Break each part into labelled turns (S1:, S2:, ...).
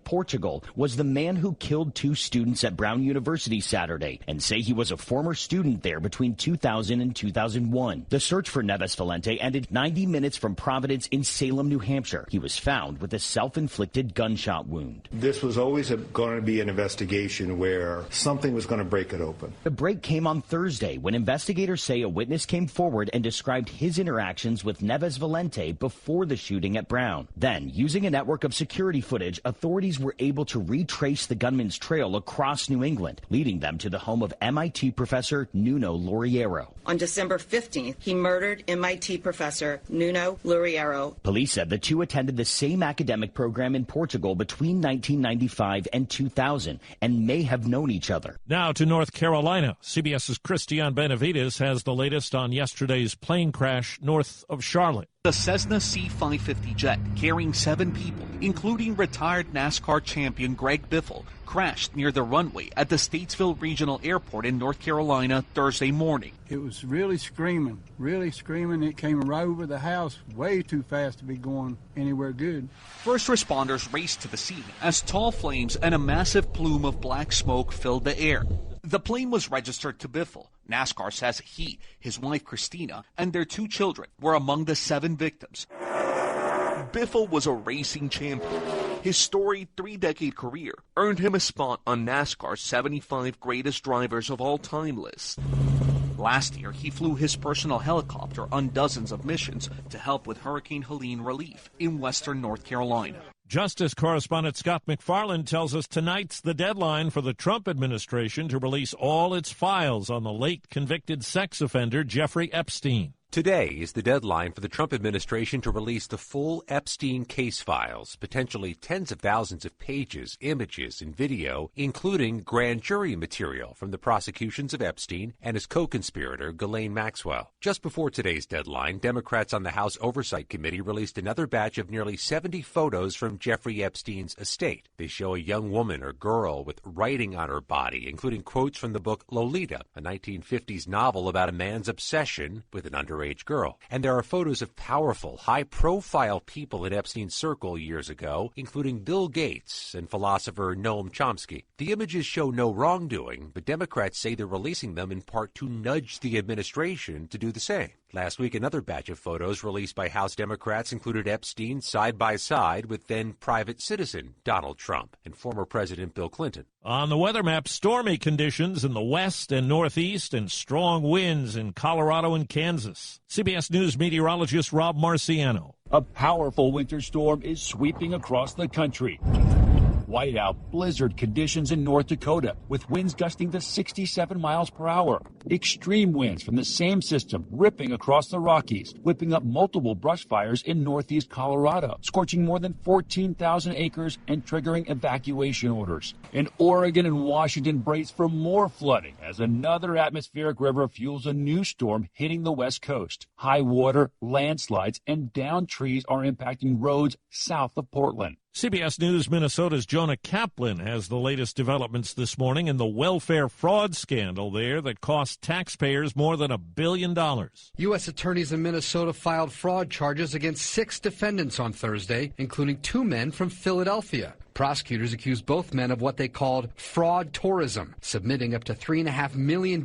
S1: Portugal, was the man who killed 2 students at Brown University Saturday and say he was a former student there between 2000 and 2001. The search for Neves Valente ended 90 minutes from Providence in Salem, New Hampshire. He was found with a self-inflicted gunshot wound.
S2: This was always going to be an investigation where something was going to break it open.
S1: The break came on Thursday when investigators say a witness came forward and described his interactions with Neves Valente before the shooting at Brown. Then, using a network of security footage, authorities were able to retrace the gunman's trail across New England, leading them to the home of MIT professor Nuno Luriero.
S3: On December 15th, he murdered MIT professor Nuno Luriero.
S1: Police said the two attended the same academic program in Portugal between 1995 and 2000 and may have known each other.
S4: Now to North Carolina. CBS's Christiane Benavides has the latest on yesterday's plane crash north of Charlotte.
S5: The Cessna C-550 jet carrying 7 people, including retired NASCAR champion Greg Biffle, crashed near the runway at the Statesville Regional Airport in North Carolina Thursday morning.
S6: It was really screaming. It came right over the house, way too fast to be going anywhere good.
S5: First responders raced to the scene as tall flames and a massive plume of black smoke filled the air. The plane was registered to Biffle. NASCAR says he, his wife Christina, and their 2 children were among the 7 victims. Biffle was a racing champion. His storied 3-decade career earned him a spot on NASCAR's 75 greatest drivers of all time list. Last year, he flew his personal helicopter on dozens of missions to help with Hurricane Helene relief in western North Carolina.
S4: Justice correspondent Scott McFarland tells us tonight's the deadline for the Trump administration to release all its files on the late convicted sex offender Jeffrey Epstein.
S7: Today is the deadline for the Trump administration to release the full Epstein case files, potentially tens of thousands of pages, images, and video, including grand jury material from the prosecutions of Epstein and his co-conspirator, Ghislaine Maxwell. Just before today's deadline, Democrats on the House Oversight Committee released another batch of nearly 70 photos from Jeffrey Epstein's estate. They show a young woman or girl with writing on her body, including quotes from the book Lolita, a 1950s novel about a man's obsession with an underage girl. And there are photos of powerful, high-profile people in Epstein's circle years ago, including Bill Gates and philosopher Noam Chomsky. The images show no wrongdoing, but Democrats say they're releasing them in part to nudge the administration to do the same. Last week, another batch of photos released by House Democrats included Epstein side by side with then private citizen Donald Trump and former President Bill Clinton.
S4: On the weather map, stormy conditions in the west and northeast and strong winds in Colorado and Kansas. CBS News meteorologist Rob Marciano.
S8: A powerful winter storm is sweeping across the country. Whiteout blizzard conditions in North Dakota with winds gusting to 67 miles per hour. Extreme winds from the same system ripping across the Rockies, whipping up multiple brush fires in northeast Colorado, scorching more than 14,000 acres and triggering evacuation orders. And Oregon and Washington brace for more flooding as another atmospheric river fuels a new storm hitting the west coast. High water, landslides, and downed trees are impacting roads south of Portland.
S4: CBS News Minnesota's Jonah Kaplan has the latest developments this morning in the welfare fraud scandal there that cost taxpayers more than $1 billion.
S9: U.S. attorneys in Minnesota filed fraud charges against 6 defendants on Thursday, including 2 men from Philadelphia. Prosecutors accused both men of what they called fraud tourism, submitting up to $3.5 million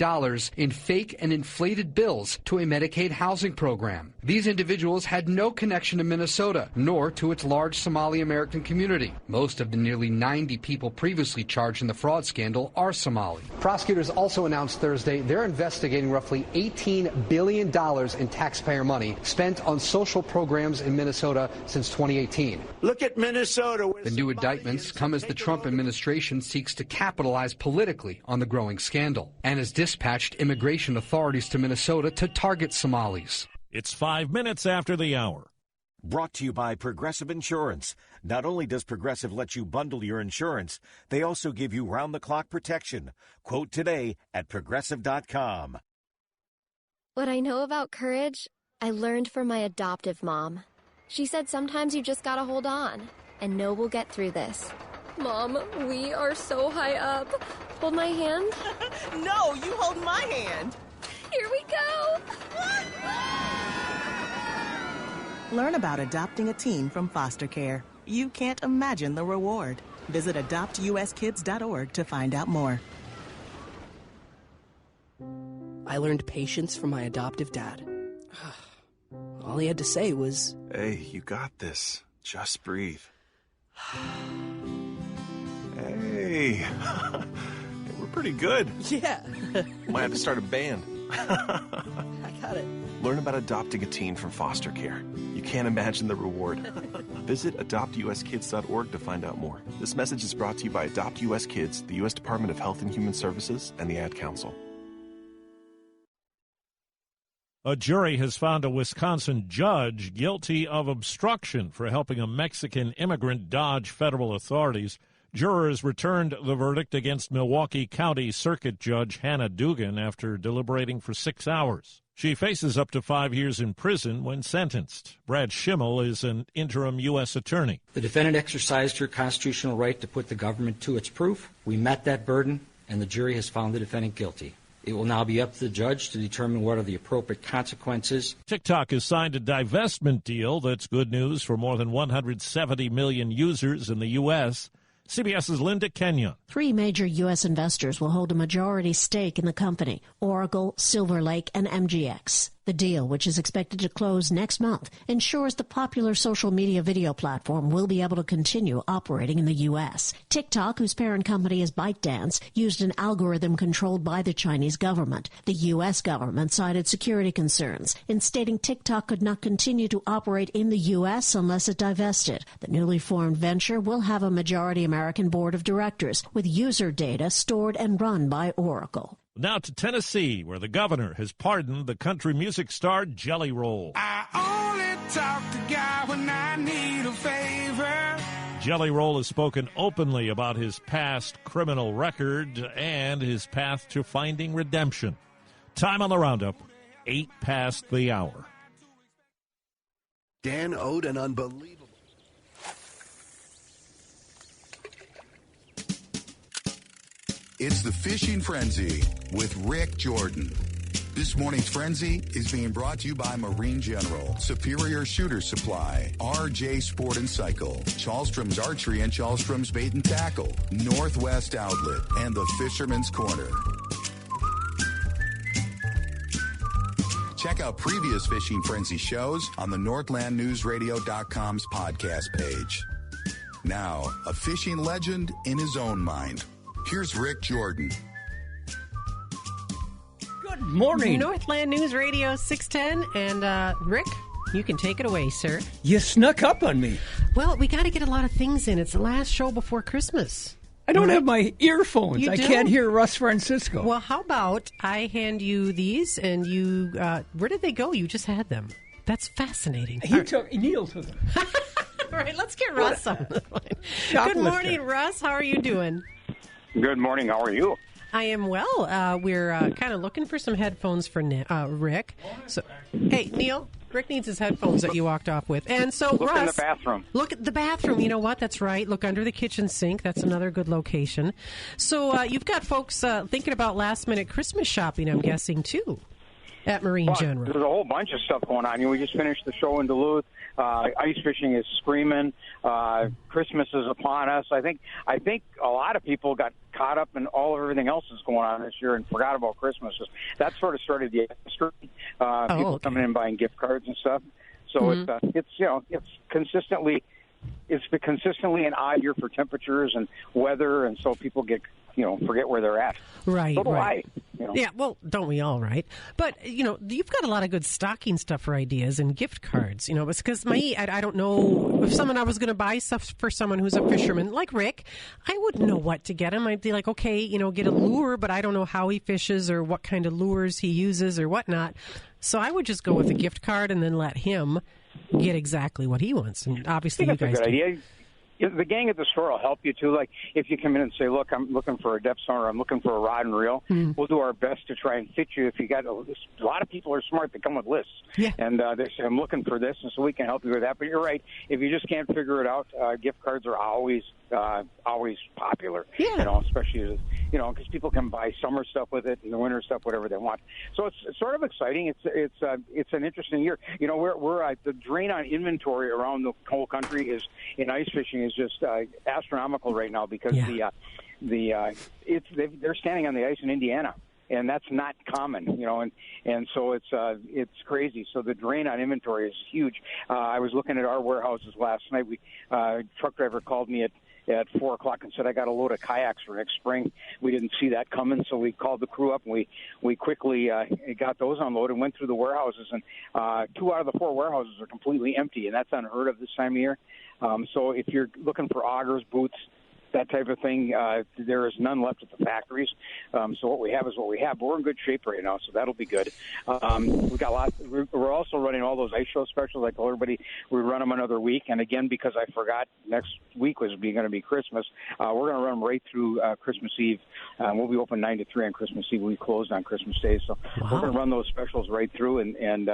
S9: in fake and inflated bills to a Medicaid housing program. These individuals had no connection to Minnesota, nor to its large Somali American community. Most of the nearly 90 people previously charged in the fraud scandal are Somali. Prosecutors also announced Thursday they're investigating roughly $18 billion in taxpayer money spent on social programs in Minnesota since 2018.
S10: Look at Minnesota.
S9: The new indictments come as the Trump administration seeks to capitalize politically on the growing scandal and has dispatched immigration authorities to Minnesota to target Somalis.
S4: It's 5 minutes after the hour.
S11: Brought to you by Progressive Insurance. Not only does Progressive let you bundle your insurance, they also give you round-the-clock protection. Quote today at Progressive.com.
S12: What I know about courage, I learned from my adoptive mom. She said sometimes you just gotta hold on and know we'll get through this. Mom, we are so high up. Hold my hand.
S13: No, you hold my hand.
S12: Here we go.
S14: Learn about adopting a teen from foster care. You can't imagine the reward.
S13: Visit adoptuskids.org to find out more.
S10: I learned patience from my adoptive dad. All he had to say was,
S14: "Hey, you got this. Just breathe." Hey, we're pretty good.
S10: Yeah.
S14: Might have to start a band.
S10: I got it.
S14: Learn about adopting a teen from foster care. You can't imagine the reward. Visit adoptuskids.org to find out more. This message is brought to you by Adopt US Kids, the U.S. Department of Health and Human Services, and the Ad Council.
S4: A jury has found a Wisconsin judge guilty of obstruction for helping a Mexican immigrant dodge federal authorities. Jurors returned the verdict against Milwaukee County Circuit Judge Hannah Dugan after deliberating for 6 hours. She faces up to 5 years in prison when sentenced. Brad Schimmel is an interim U.S. attorney.
S15: The defendant exercised her constitutional right to put the government to its proof. We met that burden, and the jury has found the defendant guilty. It will now be up to the judge to determine what are the appropriate consequences.
S4: TikTok has signed a divestment deal that's good news for more than 170 million users in the U.S. CBS's Linda Kenyon.
S16: 3 major U.S. investors will hold a majority stake in the company: Oracle, Silver Lake, and MGX. The deal, which is expected to close next month, ensures the popular social media video platform will be able to continue operating in the U.S. TikTok, whose parent company is ByteDance, used an algorithm controlled by the Chinese government. The U.S. government cited security concerns in stating TikTok could not continue to operate in the U.S. unless it divested. The newly formed venture will have a majority American board of directors, with user data stored and run by Oracle.
S4: Now to Tennessee, where the governor has pardoned the country music star Jelly Roll.
S17: I only talk to God when I need a favor.
S4: Jelly Roll has spoken openly about his past criminal record and his path to finding redemption. Time on the roundup, 8 past the hour.
S18: Dan owed an unbelievable.
S19: It's the Fishing Frenzy with Rick Jordan. This morning's Frenzy is being brought to you by Marine General, Superior Shooter Supply, RJ Sport and Cycle, Charleston's Archery and Charleston's Bait and Tackle, Northwest Outlet, and the Fisherman's Corner. Check out previous Fishing Frenzy shows on the NorthlandNewsRadio.com's podcast page. Now, a fishing legend in his own mind. Here's Rick Jordan.
S20: Good morning. Northland News Radio 610. And Rick, you can take it away, sir.
S21: You snuck up on me.
S20: Well, we got to get a lot of things in. It's the last show before Christmas.
S21: I don't have my earphones.
S20: You
S21: I
S20: don't?
S21: Can't hear Russ Francisco.
S20: Well, how about I hand you these and you, where did they go? You just had them. That's fascinating.
S21: Neil took them.
S20: All right, let's get Russ on the line. Good morning, Russ. How are you doing?
S22: Good morning. How are you?
S20: I am well. We're kind of looking for some headphones for Rick. So, hey, Neil, Rick needs his headphones that you walked off with. And so,
S22: look
S20: Russ,
S22: in the bathroom.
S20: Look at the bathroom. You know what? That's right. Look under the kitchen sink. That's another good location. So you've got folks thinking about last-minute Christmas shopping, I'm guessing, too, at Marine General.
S22: There's a whole bunch of stuff going on. We just finished the show in Duluth. Ice fishing is screaming. Christmas is upon us. I think a lot of people got caught up in everything else that's going on this year and forgot about Christmas. That sort of started the industry. People coming in buying gift cards and stuff. So it's consistently an odd year for temperatures and weather, and so people forget where they're at.
S20: Right.
S22: So do
S20: right.
S22: I.
S20: Yeah, well, don't we all, right? But, you've got a lot of good stocking stuffer ideas and gift cards, because I don't know if I was going to buy stuff for someone who's a fisherman, like Rick, I wouldn't know what to get him. I'd be like, okay, get a lure, but I don't know how he fishes or what kind of lures he uses or whatnot. So I would just go with a gift card and then let him get exactly what he wants. And obviously you guys
S22: do. Idea. The gang at the store will help you, too. Like, if you come in and say, look, I'm looking for a depth sonar, I'm looking for a rod and reel, we'll do our best to try and fit you. If you got a lot of people are smart, they come with lists.
S20: Yeah.
S22: And they say, I'm looking for this, and so we can help you with that. But you're right. If you just can't figure it out, gift cards are always always popular.
S20: Yeah.
S22: You know, especially because people can buy summer stuff with it and the winter stuff, whatever they want. So it's sort of exciting. It's an interesting year. You know, we're the drain on inventory around the whole country is in ice fishing is just astronomical right now because they're standing on the ice in Indiana. And that's not common, you know, and so it's crazy. So the drain on inventory is huge. I was looking at our warehouses last night. Truck driver called me at 4:00 and said, I got a load of kayaks for next spring. We didn't see that coming, so we called the crew up and we quickly got those unloaded and went through the warehouses. And 2 out of the 4 warehouses are completely empty, and that's unheard of this time of year. So if you're looking for augers, boots, that type of thing, there is none left at the factories. So what we have is what we have. But we're in good shape right now, so that'll be good. We got lots. We're also running all those ice show specials. I told everybody we run them another week. And again, because I forgot next week was going to be Christmas, we're going to run them right through Christmas Eve. We'll be open 9 to 3 on Christmas Eve. We closed on Christmas Day, so we're going to run those specials right through and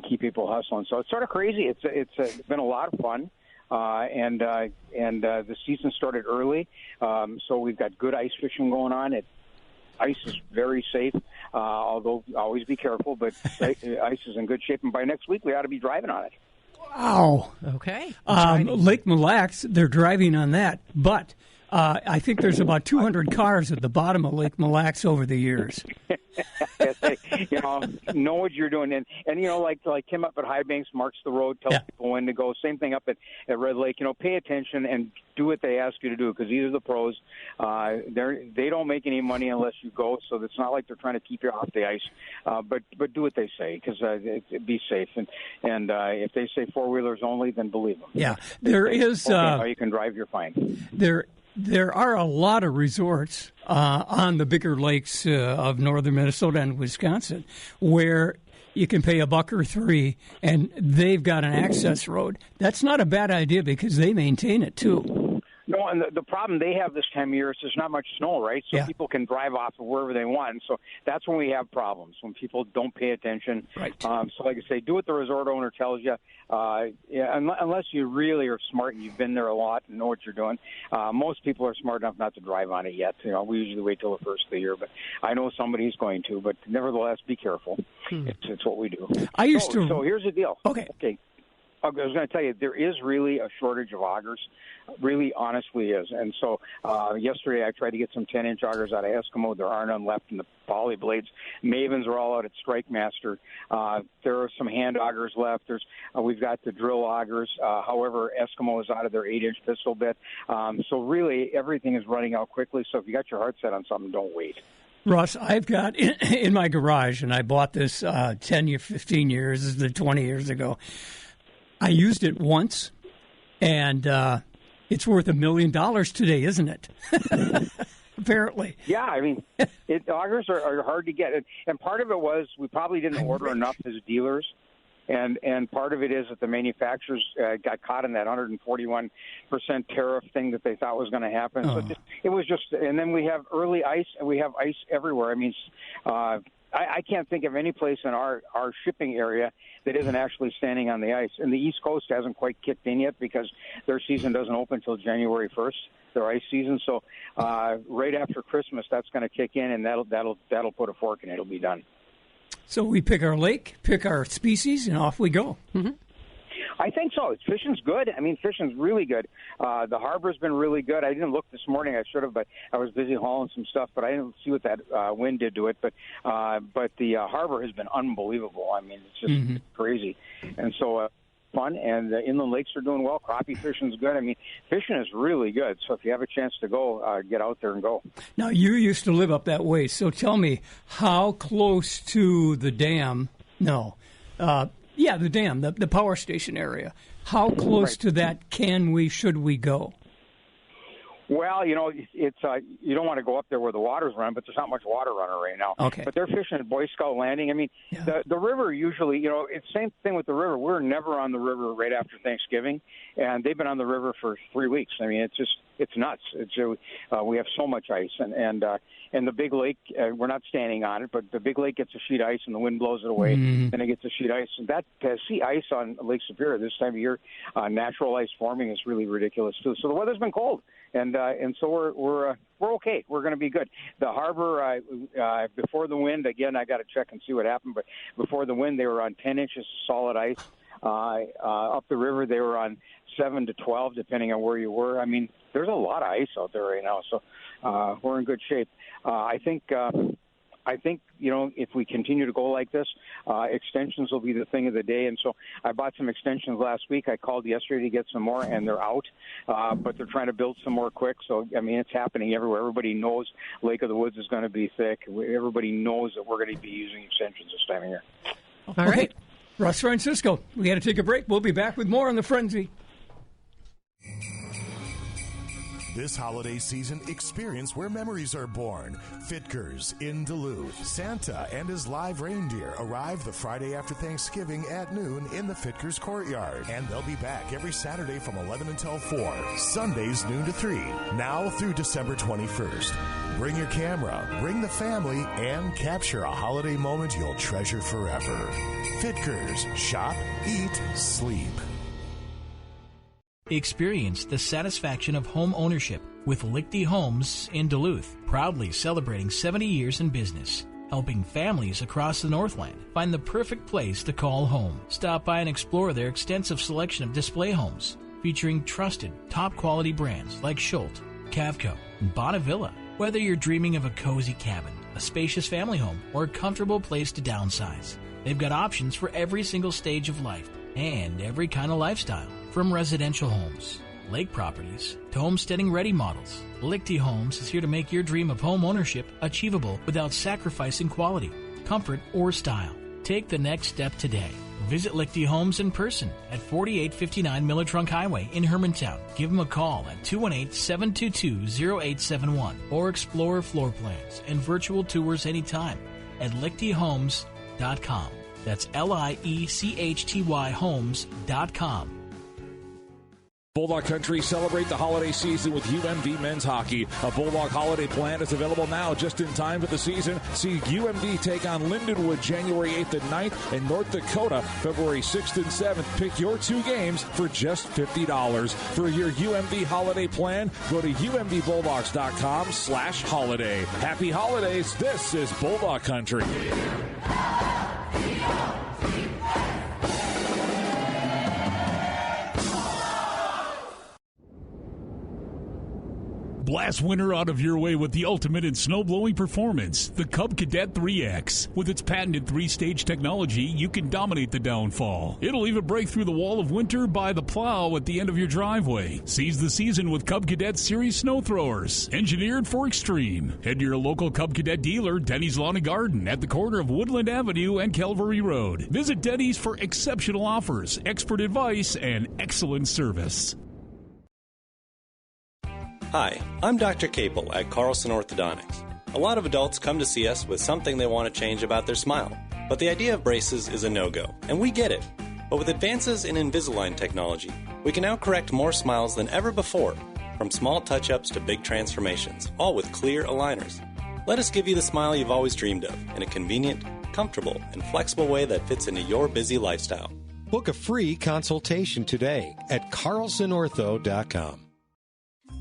S22: keep people hustling. So it's sort of crazy. It's been a lot of fun. And the season started early, so we've got good ice fishing going on. Ice is very safe, although always be careful, but ice is in good shape, and by next week we ought to be driving on it.
S21: Wow.
S20: Okay.
S21: Lake Mille Lacs, they're driving on that, but I think there's about 200 cars at the bottom of Lake Mille Lacs over the years.
S22: Know what you're doing, and like Tim up at High Banks marks the road, tells people when to go. Same thing up at Red Lake. Pay attention and do what they ask you to do because these are the pros. They don't make any money unless you go, so it's not like they're trying to keep you off the ice. But do what they say because be safe. And if they say 4-wheelers only, then believe them.
S21: Yeah, there is.
S22: How you can drive, you're fine.
S21: There are a lot of resorts on the bigger lakes of northern Minnesota and Wisconsin where you can pay $1 or $3, and they've got an access road. That's not a bad idea because they maintain it too.
S22: No, and the problem they have this time of year is there's not much snow, right? So people can drive off of wherever they want. And so that's when we have problems, when people don't pay attention.
S21: Right.
S22: So like I say, do what the resort owner tells you. Unless you really are smart and you've been there a lot and know what you're doing. Most people are smart enough not to drive on it yet. We usually wait till the first of the year, but I know somebody's going to. But nevertheless, be careful. It's what we do. So here's the deal.
S21: Okay.
S22: I was going to tell you, there is really a shortage of augers. Really, honestly is. And so yesterday I tried to get some 10-inch augers out of Eskimo. There are none left in the poly blades. Mavens are all out at Strike Master. There are some hand augers left. We've got the drill augers. However, Eskimo is out of their 8-inch pistol bit. So really, everything is running out quickly. So if you got your heart set on something, don't wait.
S21: Russ, I've got in my garage, and I bought this 10 or 15 years, 20 years ago. I used it once, and it's worth $1 million today, isn't it? Apparently.
S22: Yeah, I mean, augers are hard to get. And part of it was we probably didn't order enough as dealers. And part of it is that the manufacturers got caught in that 141% tariff thing that they thought was going to happen. So it was just, and then we have early ice, and we have ice everywhere. I mean, I can't think of any place in our shipping area that isn't actually standing on the ice. And the East Coast hasn't quite kicked in yet because their season doesn't open until January 1st, their ice season. So right after Christmas, that's going to kick in, and that'll put a fork in it. It'll be done.
S21: So we pick our lake, pick our species, and off we go.
S22: Mm-hmm. I think so. Fishing's good. I mean, fishing's really good. The harbor's been really good. I didn't look this morning. I should have, but I was busy hauling some stuff. But I didn't see what that wind did to it. But the harbor has been unbelievable. I mean, it's just crazy. And so fun. And the inland lakes are doing well. Crappie fishing's good. I mean, fishing is really good. So if you have a chance to go, get out there and go.
S21: Now, you used to live up that way. So tell me, how close to the dam? No. The dam, the power station area. How close to that should we go?
S22: Well, it's you don't want to go up there where the water's running, but there's not much water running right now.
S21: Okay.
S22: But they're fishing at Boy Scout Landing. I mean, the river usually, it's the same thing with the river. We're never on the river right after Thanksgiving, and they've been on the river for 3 weeks. I mean, it's nuts. We have so much ice, and the big lake, we're not standing on it, but the big lake gets a sheet ice, and the wind blows it away, and it gets a sheet ice. And that see ice on Lake Superior this time of year, natural ice forming is really ridiculous too. So the weather's been cold. and so we're okay. We're going to be good. The harbor before the wind, again, I got to check and see what happened, but before the wind, they were on 10 inches of solid ice. Up the river, they were on 7 to 12, depending on where you were. I mean, there's a lot of ice out there right now, so we're in good shape. I think if we continue to go like this, extensions will be the thing of the day. And so I bought some extensions last week. I called yesterday to get some more, and they're out. But they're trying to build some more quick. So, I mean, it's happening everywhere. Everybody knows Lake of the Woods is going to be thick. Everybody knows that we're going to be using extensions this time of year.
S21: All right. Russ Francisco, we got to take a break. We'll be back with more on The Frenzy.
S2: This holiday season, experience where memories are born. Fitkers in Duluth. Santa and his live reindeer arrive the Friday after Thanksgiving at noon in the Fitkers courtyard. And they'll be back every Saturday from 11 until 4. Sundays noon to 3. Now through December 21st. Bring your camera, bring the family, and capture a holiday moment you'll treasure forever. Fitkers. Shop, eat, sleep.
S18: Experience the satisfaction of home ownership with Lichty Homes in Duluth, proudly celebrating 70 years in business, helping families across the Northland find the perfect place to call home. Stop by and explore their extensive selection of display homes, featuring trusted, top-quality brands like Schultz, Cavco, and Bonnevilla. Whether you're dreaming of a cozy cabin, a spacious family home, or a comfortable place to downsize, they've got options for every single stage of life and every kind of lifestyle. From residential homes, lake properties, to homesteading-ready models, Lichty Homes is here to make your dream of home ownership achievable without sacrificing quality, comfort, or style. Take the next step today. Visit Lichty Homes in person at 4859 Miller Trunk Highway in Hermantown. Give them a call at 218-722-0871 or explore floor plans and virtual tours anytime at lichtyhomes.com. That's LIECHTY homes.com.
S23: Bulldog Country, celebrate the holiday season with UMD Men's Hockey. A Bulldog holiday plan is available now just in time for the season. See UMD take on Lindenwood January 8th and 9th and North Dakota February 6th and 7th. Pick your 2 games for just $50. For your UMD holiday plan, go to umdbulldogs.com/holiday. Happy holidays. This is Bulldog Country.
S8: Blast winter out of your way with the ultimate in snowblowing performance, the Cub Cadet 3X. With its patented 3-stage technology, you can dominate the downfall. It'll even break through the wall of winter by the plow at the end of your driveway. Seize the season with Cub Cadet Series snow throwers, engineered for extreme. Head to your local Cub Cadet dealer, Denny's Lawn and Garden, at the corner of Woodland Avenue and Calvary Road. Visit Denny's for exceptional offers, expert advice, and excellent service.
S24: Hi, I'm Dr. Capel at Carlson Orthodontics. A lot of adults come to see us with something they want to change about their smile, but the idea of braces is a no-go, and we get it. But with advances in Invisalign technology, we can now correct more smiles than ever before, from small touch-ups to big transformations, all with clear aligners. Let us give you the smile you've always dreamed of in a convenient, comfortable, and flexible way that fits into your busy lifestyle.
S25: Book a free consultation today at carlsonortho.com.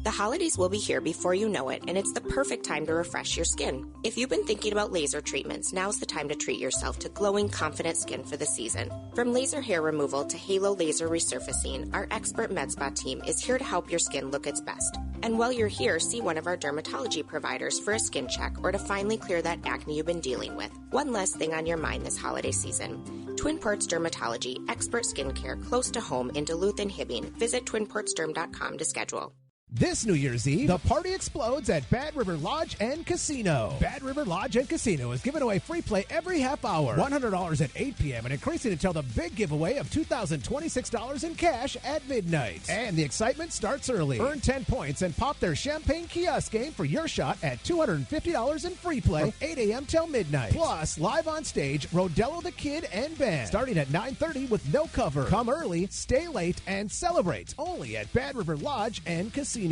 S26: The holidays will be here before you know it, and it's the perfect time to refresh your skin. If you've been thinking about laser treatments, now's the time to treat yourself to glowing, confident skin for the season. From laser hair removal to halo laser resurfacing, our expert MedSpa team is here to help your skin look its best. And while you're here, see one of our dermatology providers for a skin check or to finally clear that acne you've been dealing with. One less thing on your mind this holiday season. Twin Ports Dermatology, expert skincare close to home in Duluth and Hibbing. Visit twinportsderm.com to schedule.
S27: This New Year's Eve, the party explodes at Bad River Lodge and Casino. Bad River Lodge and Casino is giving away free play every half hour. $100 at 8 p.m. and increasing until the big giveaway of $2,026 in cash at midnight. And the excitement starts early. Earn 10 points and pop their champagne kiosk game for your shot at $250 in free play from 8 a.m. till midnight. Plus, live on stage, Rodello the Kid and Band. Starting at 9:30 with no cover. Come early, stay late, and celebrate. Only at Bad River Lodge and Casino.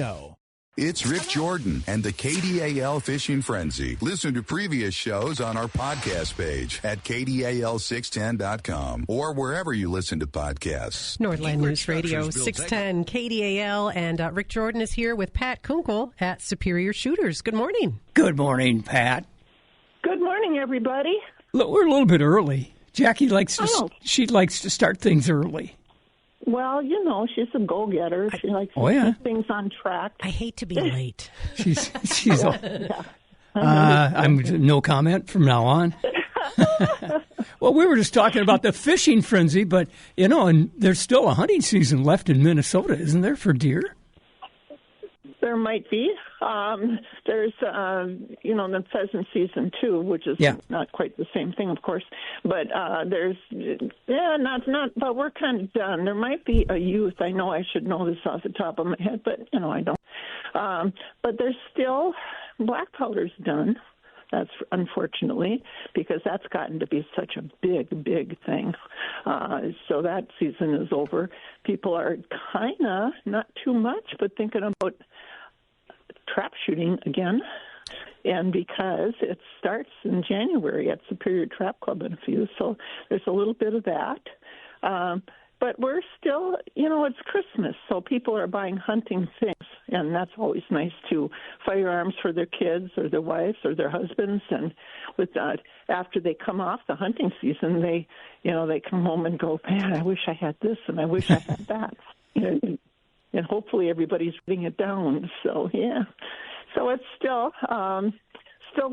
S19: It's Rick Jordan and the KDAL Fishing Frenzy. Listen to previous shows on our podcast page at KDAL610.com or wherever you listen to podcasts.
S20: Northland News Radio 610 KDAL, and Rick Jordan is here with Pat Kunkel at Superior Shooters. Good morning.
S21: Good morning, Pat.
S1: Good morning, everybody.
S21: Look, we're a little bit early. Jackie likes to start things early.
S1: Well, you know, she's a go-getter. She likes to keep things on track.
S20: I hate to be late.
S21: She's I'm no comment from now on. Well, we were just talking about the fishing frenzy, but, you know, and there's still a hunting season left in Minnesota, isn't there, for deer?
S1: There might be. There's, the pheasant season, too, which is not quite the same thing, of course. But but we're kind of done. There might be a youth. I know I should know this off the top of my head, but, I don't. But there's still black powder's done. That's unfortunately, because that's gotten to be such a big, big thing. So that season is over. People are kind of, not too much, but thinking about trap shooting again. And because it starts in January at Superior Trap Club in a few, so there's a little bit of that. But we're still, it's Christmas, so people are buying hunting things, and that's always nice too. Firearms for their kids or their wives or their husbands, and with that, after they come off the hunting season, they come home and go, man, I wish I had this and I wish I had that. And hopefully everybody's writing it down. So, yeah. So it's still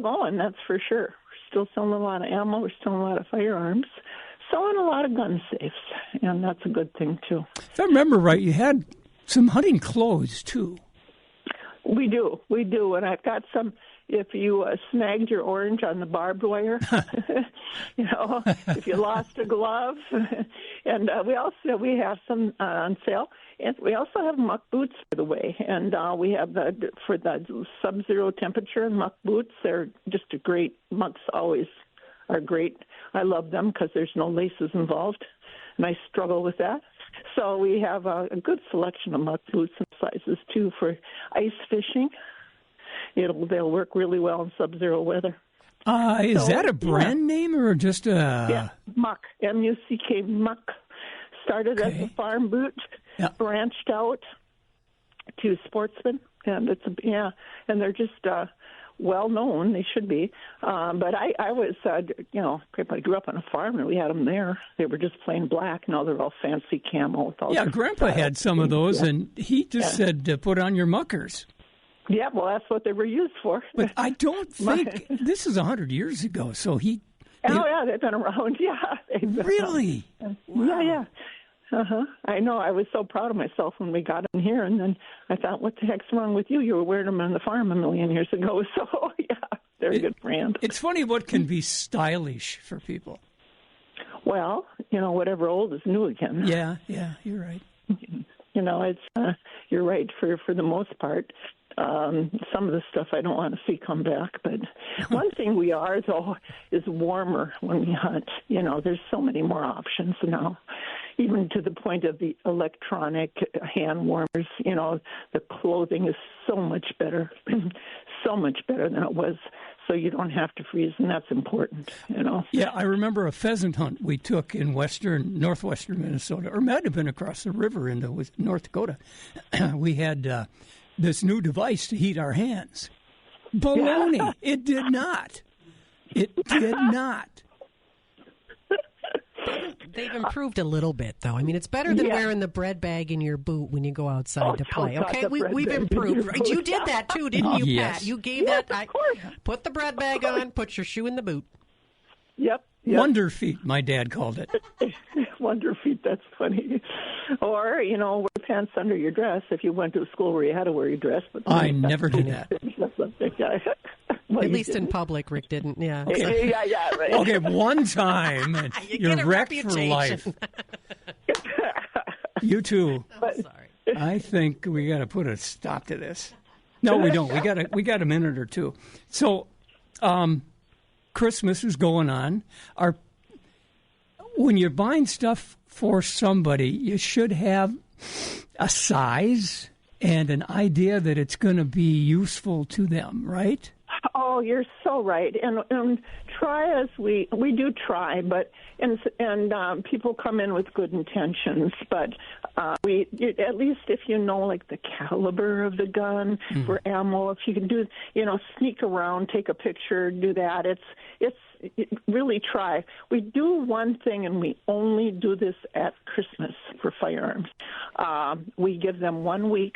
S1: going, that's for sure. We're still selling a lot of ammo. We're selling a lot of firearms. Selling a lot of gun safes, and that's a good thing, too.
S21: If I remember right, you had some hunting clothes, too.
S1: We do, and I've got some. If you snagged your orange on the barbed wire, if you lost a glove, and we have some on sale, and we also have muck boots, by the way, and we have for the sub-zero temperature and muck boots. They're just a great. Mucks always are great. I love them because there's no laces involved, and I struggle with that. So we have a good selection of muck boots and sizes, too, for ice fishing. They'll work really well in sub-zero weather.
S21: Is that a brand name or just a...
S1: Yeah, Muck, M-U-C-K, Muck. Started as a farm boot, branched out to sportsmen, and and they're just... well known, they should be. But I was, I grew up on a farm and we had them there. They were just plain black. Now they're all fancy camo.
S21: Grandpa had some of those, and he just said to put on your muckers.
S1: Yeah, well, that's what they were used for.
S21: But I don't think this is 100 years ago. So they've
S1: been around. Yeah,
S21: really?
S1: Wow. Yeah. I know. I was so proud of myself when we got them here, and then I thought, what the heck's wrong with you? You were wearing them on the farm a million years ago. So, they're a good brand. It's
S21: funny what can be stylish for people.
S1: Well, whatever old is new again.
S21: Yeah, you're right.
S1: It's you're right for the most part. Some of the stuff I don't want to see come back, but one thing we are, though, is warmer when we hunt. There's so many more options now, even to the point of the electronic hand warmers. The clothing is so much better, so much better than it was, so you don't have to freeze, and that's important,
S21: Yeah, I remember a pheasant hunt we took in northwestern Minnesota, or might have been across the river into North Dakota. We had... this new device to heat our hands. Baloney. Yeah. It did not.
S20: They've improved a little bit, though. I mean, it's better than wearing the bread bag in your boot when you go outside to play. Okay, we've improved. Right? You did that, too, didn't you,
S21: yes.
S20: Pat? You gave that. Put the bread bag on, put your shoe in the boot.
S1: Yep.
S21: Wonder feet, my dad called it.
S1: Wonder feet, that's funny. Or, wear pants under your dress if you went to a school where you had to wear your dress. But
S21: I never did that.
S1: Well,
S20: at least in public, Rick didn't, yeah.
S21: Okay.
S1: Yeah, right.
S21: Okay, one time, and you're wrecked for life. You too.
S20: Sorry.
S21: I think we got to put a stop to this. No, we don't. We got a minute or two. So, Christmas is going on. When you're buying stuff for somebody, you should have a size and an idea that it's going to be useful to them, right?
S1: Oh, you're so right. And try as we do try, but and people come in with good intentions, but at least if you know like the caliber of the gun for ammo, if you can do sneak around, take a picture, do that. It's really try. We do one thing, and we only do this at Christmas for firearms. We give them 1 week.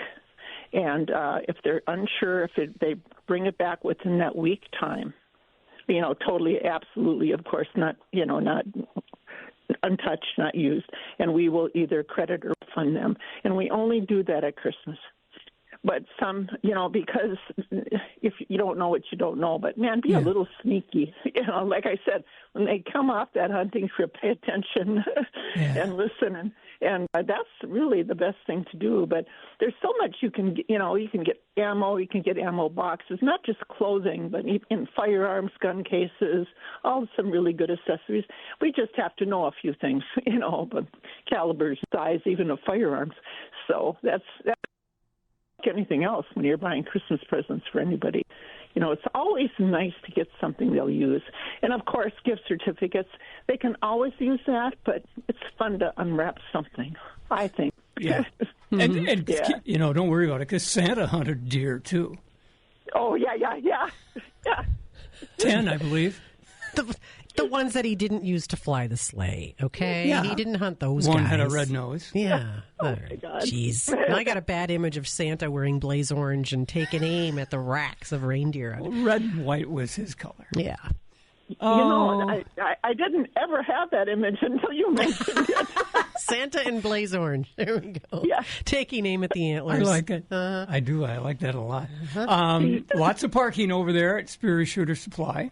S1: And if they're unsure, they bring it back within that week time, totally, absolutely, of course, not untouched, not used. And we will either credit or fund them. And we only do that at Christmas. But some, because if you don't know what you don't know, but man, be a little sneaky. Like I said, when they come off that hunting trip, pay attention and listen. And that's really the best thing to do. But there's so much you can get ammo, you can get ammo boxes, not just clothing, but in firearms, gun cases, all some really good accessories. We just have to know a few things, but calibers, size, even of firearms. So that's anything else when you're buying Christmas presents for anybody. It's always nice to get something they'll use. And, of course, gift certificates, they can always use that, but it's fun to unwrap something, I think.
S21: Yeah. and don't worry about it, because Santa hunted deer, too.
S1: Oh, yeah.
S21: 10, I believe.
S20: The ones that he didn't use to fly the sleigh, okay?
S21: Yeah.
S20: He didn't hunt those
S21: One
S20: guys.
S21: had a red nose.
S20: Yeah.
S1: Oh, my God.
S20: Jeez. And I got a bad image of Santa wearing blaze orange and taking aim at the racks of reindeer.
S21: Red and white was his color.
S20: Yeah.
S1: I didn't ever have that image until you mentioned it.
S20: Santa and blaze orange. There we go.
S1: Yeah.
S20: Taking aim at the antlers.
S21: I like it. I do. I like that a lot. Lots of parking over there at Superior Shooter Supply.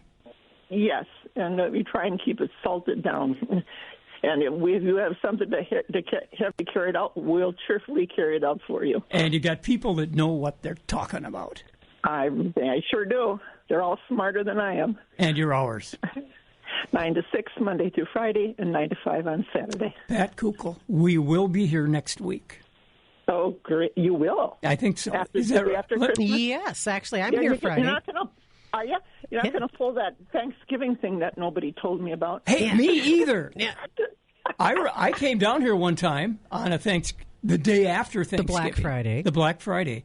S1: Yes, and we try and keep it salted down. And if you have something to have to carry it out, we'll cheerfully carry it out for you.
S21: And you got people that know what they're talking about.
S1: I sure do. They're all smarter than I am.
S21: And your hours?
S1: 9 to 6, Monday through Friday, and 9 to 5 on Saturday.
S21: Pat Kukl, we will be here next week.
S1: Oh, great. You will?
S21: I think so.
S1: Is that after Christmas?
S20: Yes, actually, I'm here Friday.
S1: You're not going to pull that Thanksgiving thing that nobody told me about.
S21: Hey, me either. Yeah. I came down here one time on the day after Thanksgiving. The Black Friday.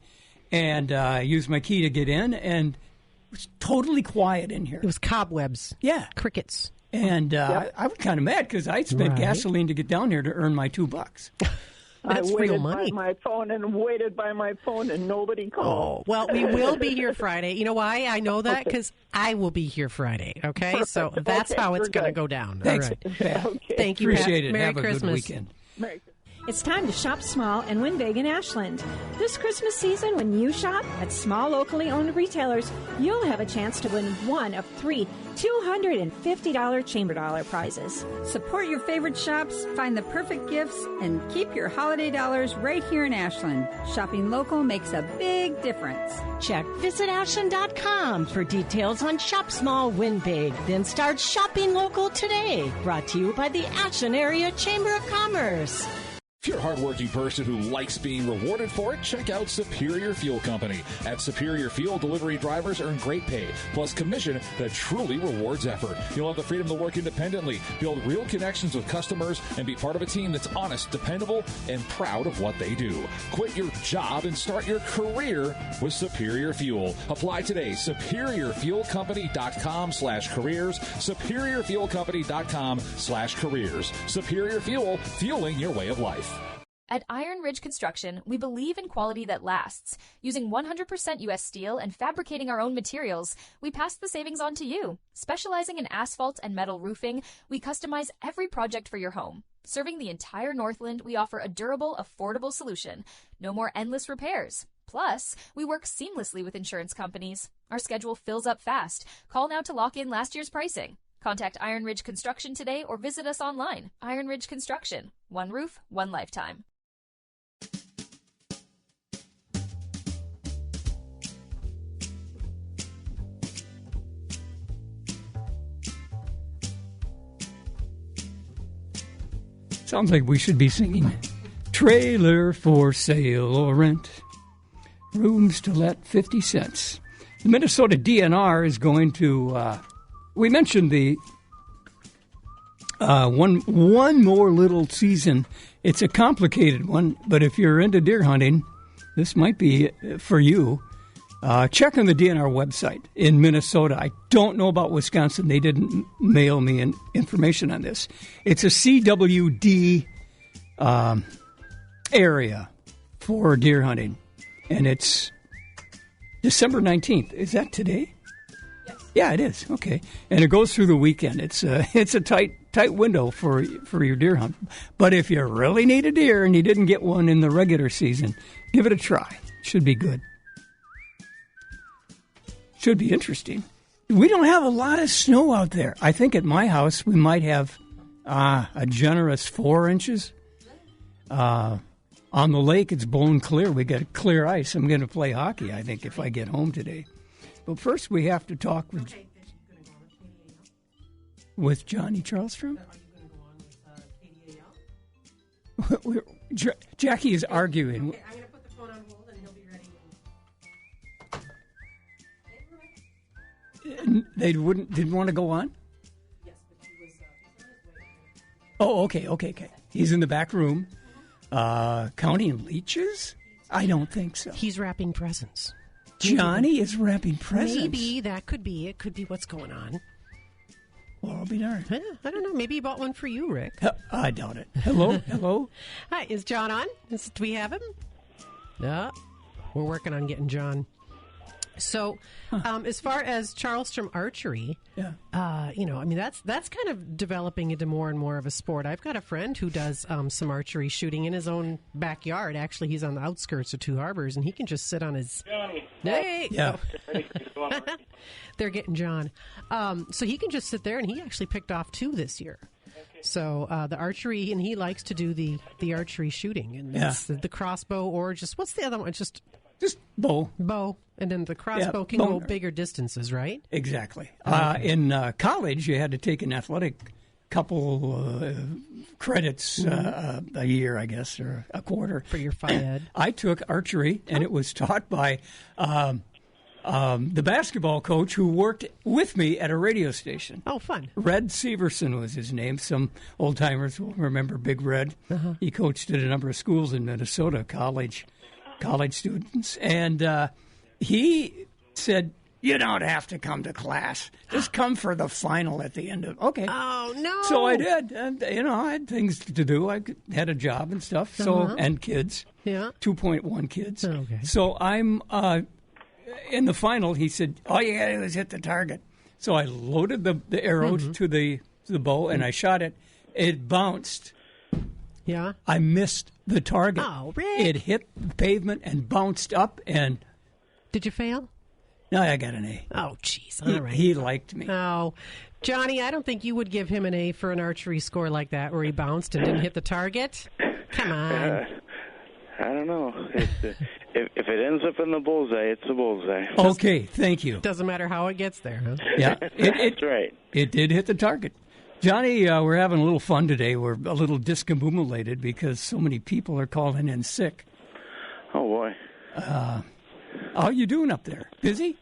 S21: And used my key to get in, and it was totally quiet in here.
S20: It was cobwebs.
S21: Yeah.
S20: Crickets.
S21: And I was kind of mad because I spent gasoline to get down here to earn my $2.
S20: That's real money.
S1: I waited by my phone, and nobody called.
S20: Oh, well, we will be here Friday. You know why I know that? Because I will be here Friday, okay?
S1: Perfect.
S20: So that's how it's going to go down.
S21: Thanks.
S20: All right.
S1: Okay.
S20: Thank you,
S21: Appreciate
S20: Pat.
S21: it.
S20: Merry
S21: Have
S20: Christmas.
S21: a good weekend.
S1: Merry Christmas.
S3: It's time to shop small and win big in Ashland. This Christmas season, when you shop at small locally owned retailers, you'll have a chance to win one of 3 $250 Chamber Dollar prizes.
S5: Support your favorite shops, find the perfect gifts, and keep your holiday dollars right here in Ashland. Shopping local makes a big difference.
S16: Check visitashland.com for details on Shop Small, Win Big. Then start shopping local today. Brought to you by the Ashland Area Chamber of Commerce.
S23: If you're a hardworking person who likes being rewarded for it, check out Superior Fuel Company. At Superior Fuel, delivery drivers earn great pay, plus commission that truly rewards effort. You'll have the freedom to work independently, build real connections with customers, and be part of a team that's honest, dependable, and proud of what they do. Quit your job and start your career with Superior Fuel. Apply today, superiorfuelcompany.com/careers, superiorfuelcompany.com/careers. Superior Fuel, fueling your way of life.
S6: At Iron Ridge Construction, we believe in quality that lasts. Using 100% U.S. steel and fabricating our own materials, we pass the savings on to you. Specializing in asphalt and metal roofing, we customize every project for your home. Serving the entire Northland, we offer a durable, affordable solution. No more endless repairs. Plus, we work seamlessly with insurance companies. Our schedule fills up fast. Call now to lock in last year's pricing. Contact Iron Ridge Construction today or visit us online. Iron Ridge Construction. One roof, one lifetime.
S21: Sounds like we should be singing Trailer for Sale or Rent. Rooms to let 50 cents. The Minnesota DNR is going to, we mentioned the one more little season. It's a complicated one, but if you're into deer hunting, this might be for you. Check on the DNR website in Minnesota. I don't know about Wisconsin. They didn't mail me information on this. It's a CWD area for deer hunting, and it's December 19th. Is that today? Yes. Yeah, it is. Okay, and it goes through the weekend. It's a tight window for your deer hunt. But if you really need a deer and you didn't get one in the regular season, give it a try. Should be good. Should be interesting. We don't have a lot of snow out there. I think at my house we might have a generous 4 inches. On the lake, it's bone clear. We got clear ice. I'm going to play hockey, I think, if I get home today. But first, we have to talk with Johnny Charlstrom. Jackie is arguing.
S20: Okay, I'm going to put the phone on hold, and he'll be ready.
S21: They didn't want to go on?
S20: Yes, but he was on his way.
S21: Oh, okay. He's in the back room. Counting leeches? I don't think so.
S20: He's wrapping presents.
S21: Johnny is wrapping presents.
S20: Maybe that could be. It could be what's going on.
S21: Well, I'll be darned.
S20: I don't know. Maybe he bought one for you, Rick.
S21: I doubt it. Hello?
S20: Hi, is John on? Do we have him? Yeah. We're working on getting John. So, as far as Charlstrom archery, that's kind of developing into more and more of a sport. I've got a friend who does some archery shooting in his own backyard. Actually, he's on the outskirts of Two Harbors, and he can just sit on his...
S7: Johnny.
S20: Hey!
S21: Yeah.
S20: They're getting John. So he can just sit there, and he actually picked off 2 this year. Okay. So the archery, and he likes to do the archery shooting. And it's the crossbow, or just... What's the other one? Just
S21: bow.
S20: And then the crossbow can go bigger distances, right?
S21: Exactly. In college, you had to take an athletic couple credits a year, I guess, or a quarter.
S20: For your phi ed.
S21: I took archery, and it was taught by the basketball coach who worked with me at a radio station.
S20: Oh, fun.
S21: Red Severson was his name. Some old-timers will remember Big Red. Uh-huh. He coached at a number of schools in Minnesota, college students, and he said, "You don't have to come to class. Just come for the final at the end of." Okay.
S20: Oh no!
S21: So I did, and I had things to do. I had a job and stuff. And kids.
S20: Yeah.
S21: 2.1 kids.
S20: Okay.
S21: So I'm in the final. He said, "All you got to do is hit the target." So I loaded the arrow to the bow, and I shot it. It bounced.
S20: Yeah.
S21: I missed the target.
S20: Oh, Rick.
S21: It hit the pavement and bounced up, and...
S20: Did you fail?
S21: No, I got an A.
S20: Oh, jeez. All right.
S21: He liked me.
S20: Oh, Johnny, I don't think you would give him an A for an archery score like that where he bounced and didn't hit the target. Come on.
S7: I don't know. If it ends up in the bullseye, it's a bullseye.
S21: Okay, thank you.
S20: Doesn't matter how it gets there, huh?
S21: Yeah.
S7: That's right.
S21: It did hit the target. Johnny, we're having a little fun today. We're a little discombobulated because so many people are calling in sick.
S7: Oh, boy.
S21: How are you doing up there? Busy?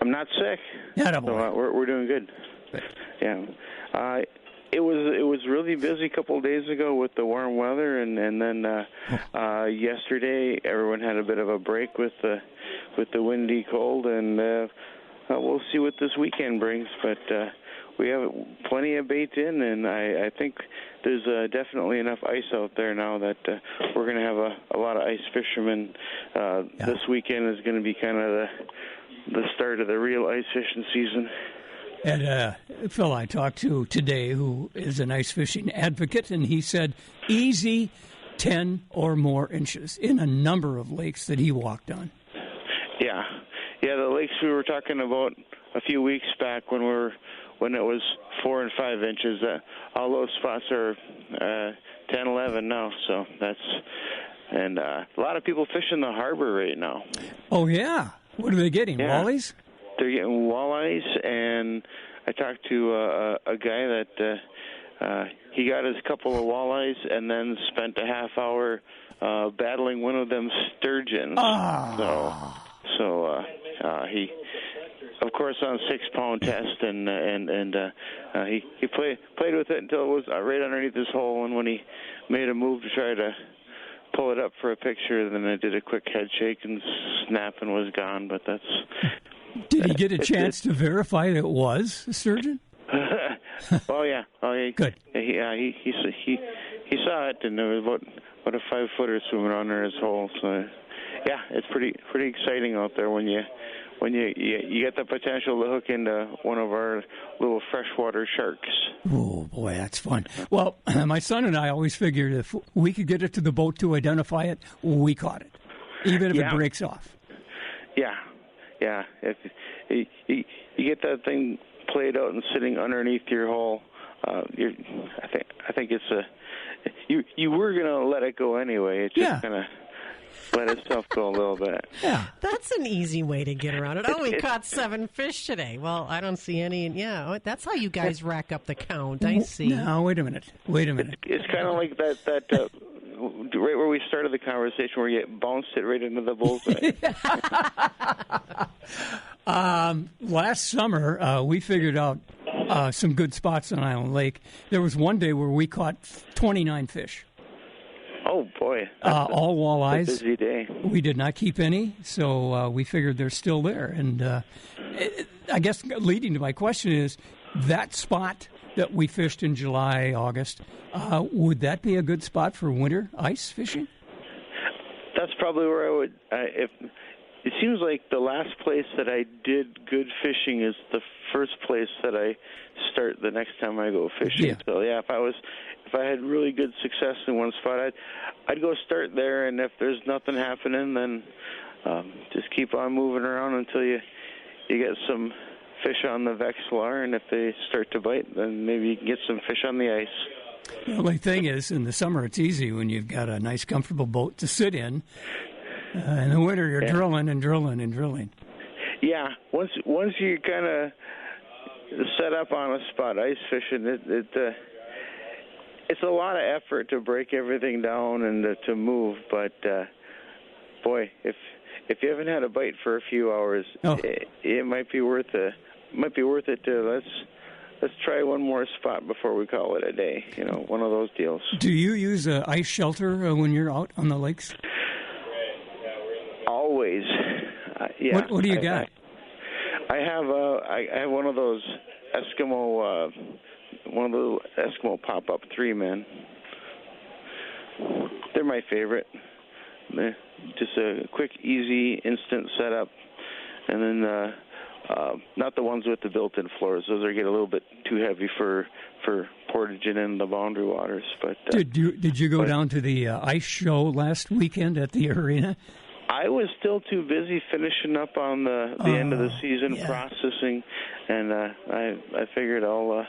S7: I'm not sick.
S21: Yeah,
S7: so, we're doing good. Yeah. It was really busy a couple of days ago with the warm weather, and then yesterday everyone had a bit of a break with the windy cold, and we'll see what this weekend brings, but we have plenty of bait in, and I think there's definitely enough ice out there now that we're going to have a lot of ice fishermen. This weekend is going to be kind of the start of the real ice fishing season.
S21: And a fellow I talked to today who is an ice fishing advocate, and he said easy 10 or more inches in a number of lakes that he walked on.
S7: Yeah, the lakes we were talking about a few weeks back when it was 4 and 5 inches, all those spots are 10, 11 now. So and a lot of people fishing the harbor right now.
S21: Oh yeah, what are they getting?
S7: Yeah.
S21: Walleyes?
S7: They're getting walleyes, and I talked to a guy that he got his couple of walleyes and then spent a half hour battling one of them sturgeons. So he, of course, on 6-pound test, and he played with it until it was right underneath his hole, and when he made a move to try to pull it up for a picture, then I did a quick head shake and snap and was gone. But that's.
S21: Did he get a chance to verify that it was a sturgeon?
S7: Oh yeah.
S21: Good.
S7: He saw it, and there was about a 5-footer swimming under his hole. So yeah, it's pretty exciting out there when you get the potential to hook into one of our little freshwater sharks.
S21: Oh, boy, that's fun. Well, my son and I always figured if we could get it to the boat to identify it, we caught it, even if it breaks off.
S7: Yeah. If you get that thing played out and sitting underneath your hole, I think it's you were going to let it go anyway. It's just kind of let itself go a little bit.
S20: Yeah, that's an easy way to get around it. Oh, we caught 7 fish today. Well, I don't see any. Yeah, that's how you guys rack up the count. I see.
S21: No, wait a minute.
S7: It's kind of like that right where we started the conversation, where you bounced it right into the bullseye.
S21: Last summer, we figured out some good spots on Island Lake. There was one day where we caught 29 fish.
S7: Oh, boy.
S21: All walleyes.
S7: A busy day.
S21: We did not keep any, so we figured they're still there. And I guess leading to my question is, that spot that we fished in July, August, would that be a good spot for winter ice fishing?
S7: That's probably where I would. If it seems like the last place that I did good fishing is the first place that I start the next time I go fishing.
S21: Yeah.
S7: So yeah, if I had really good success in one spot, I'd go start there, and if there's nothing happening, then just keep on moving around until you get some fish on the Vexilar, and if they start to bite, then maybe you can get some fish on the ice.
S21: The only thing is, in the summer, it's easy when you've got a nice, comfortable boat to sit in. In the winter, you're drilling and drilling and drilling.
S7: Yeah, once you kind of set up on a spot ice fishing, it's a lot of effort to break everything down and to move. But boy, if you haven't had a bite for a few hours, it might be worth it. To let's try one more spot before we call it a day. One of those deals.
S21: Do you use an ice shelter when you're out on the lakes?
S7: Always. Yeah.
S21: What do you got?
S7: I have one of those Eskimo pop-up 3-men. They're my favorite. They're just a quick, easy, instant setup, and then not the ones with the built-in floors. Those get a little bit too heavy for portage in the boundary waters. But
S21: did you go down to the ice show last weekend at the arena?
S7: I was still too busy finishing up on the end of the season processing, and I figured I'll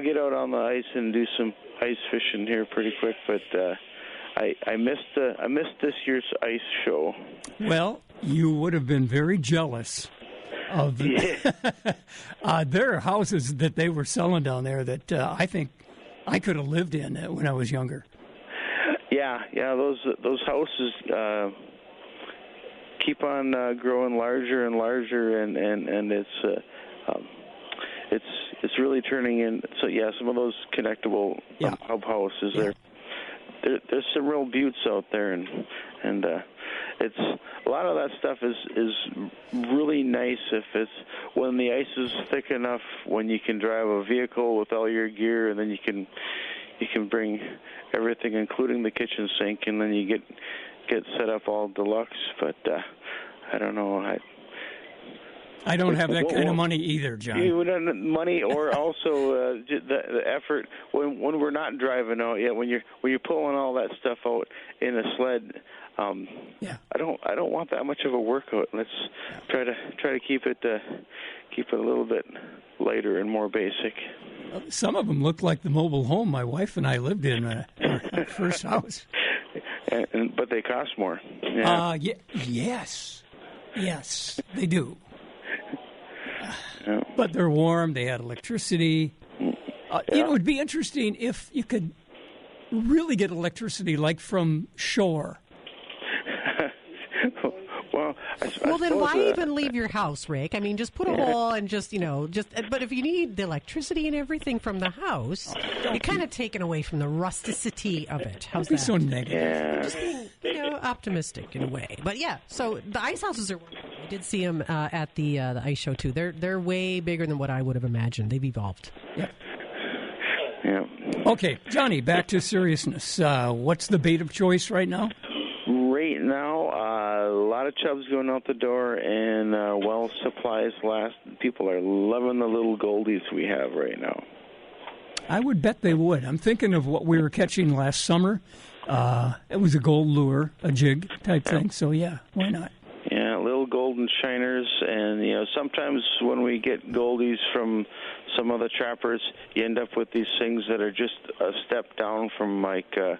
S7: get out on the ice and do some ice fishing here pretty quick. But I missed this year's ice show.
S21: Well, you would have been very jealous of there are houses that they were selling down there that I think I could have lived in when I was younger.
S7: Yeah, those houses keep on growing larger and larger, and it's really turning in. So yeah, some of those connectable hub houses there's some real buttes out there, and it's a lot of that stuff is really nice when the ice is thick enough, when you can drive a vehicle with all your gear, and then you can bring everything, including the kitchen sink, and then you get set up all deluxe. But I don't know.
S21: I don't have that kind of money either, John.
S7: You don't have money, or also the effort when we're not driving out yet. When you're pulling all that stuff out in a sled. I don't want that much of a workout. Let's try to keep it a little bit lighter and more basic.
S21: Some of them look like the mobile home my wife and I lived in our first house.
S7: But they cost more.
S21: Yes, they do. But they're warm. They had electricity. It would be interesting if you could really get electricity like from shore?
S1: Well,
S20: then why even leave your house, Rick? I mean, just put a hole and just. But if you need the electricity and everything from the house, you're kind of taken away from the rusticity of it. How's that?
S21: So negative.
S1: Yeah.
S20: Just being, optimistic in a way. But yeah, so the ice houses are wonderful. I did see them at the ice show too. They're way bigger than what I would have imagined. They've evolved.
S21: Yeah.
S7: Yeah.
S21: Okay, Johnny, back to seriousness. What's the bait of choice right now?
S7: Right now, a lot of chubs going out the door, and well, supplies last. People are loving the little goldies we have right now.
S21: I would bet they would. I'm thinking of what we were catching last summer. It was a gold lure, a jig type thing. So, yeah, why not?
S7: Yeah, little golden shiners, and sometimes when we get goldies from some other trappers, you end up with these things that are just a step down from like a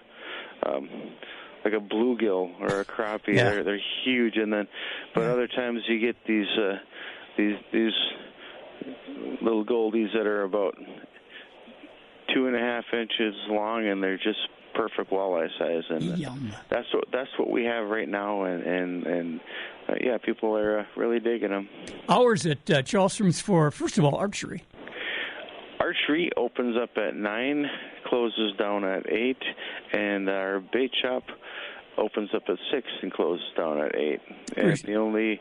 S7: bluegill or a crappie.
S21: Yeah.
S7: They're huge, but other times you get these little goldies that are about 2.5 inches long, and they're just perfect walleye size, and that's what we have right now, and people are really digging them.
S21: Hours at Charleston's for, first of all, archery.
S7: Archery opens up at 9, closes down at 8, and our bait shop opens up at 6 and closes down at 8. And the only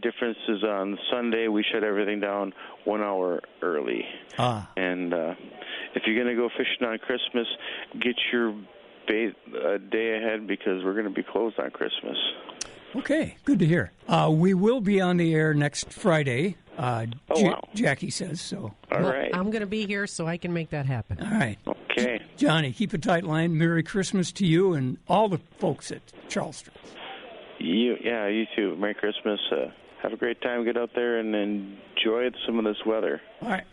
S7: difference is on Sunday we shut everything down 1 hour early. And if you're going to go fishing on Christmas, get your bait a day ahead because we're going to be closed on Christmas.
S21: Okay, good to hear. We will be on the air next Friday. Jackie says so.
S7: All right.
S20: I'm going to be here so I can make that happen.
S21: All right.
S7: Okay.
S21: Johnny, keep a tight line. Merry Christmas to you and all the folks at Charleston.
S7: You too. Merry Christmas. Have a great time. Get out there and enjoy some of this weather.
S21: All right.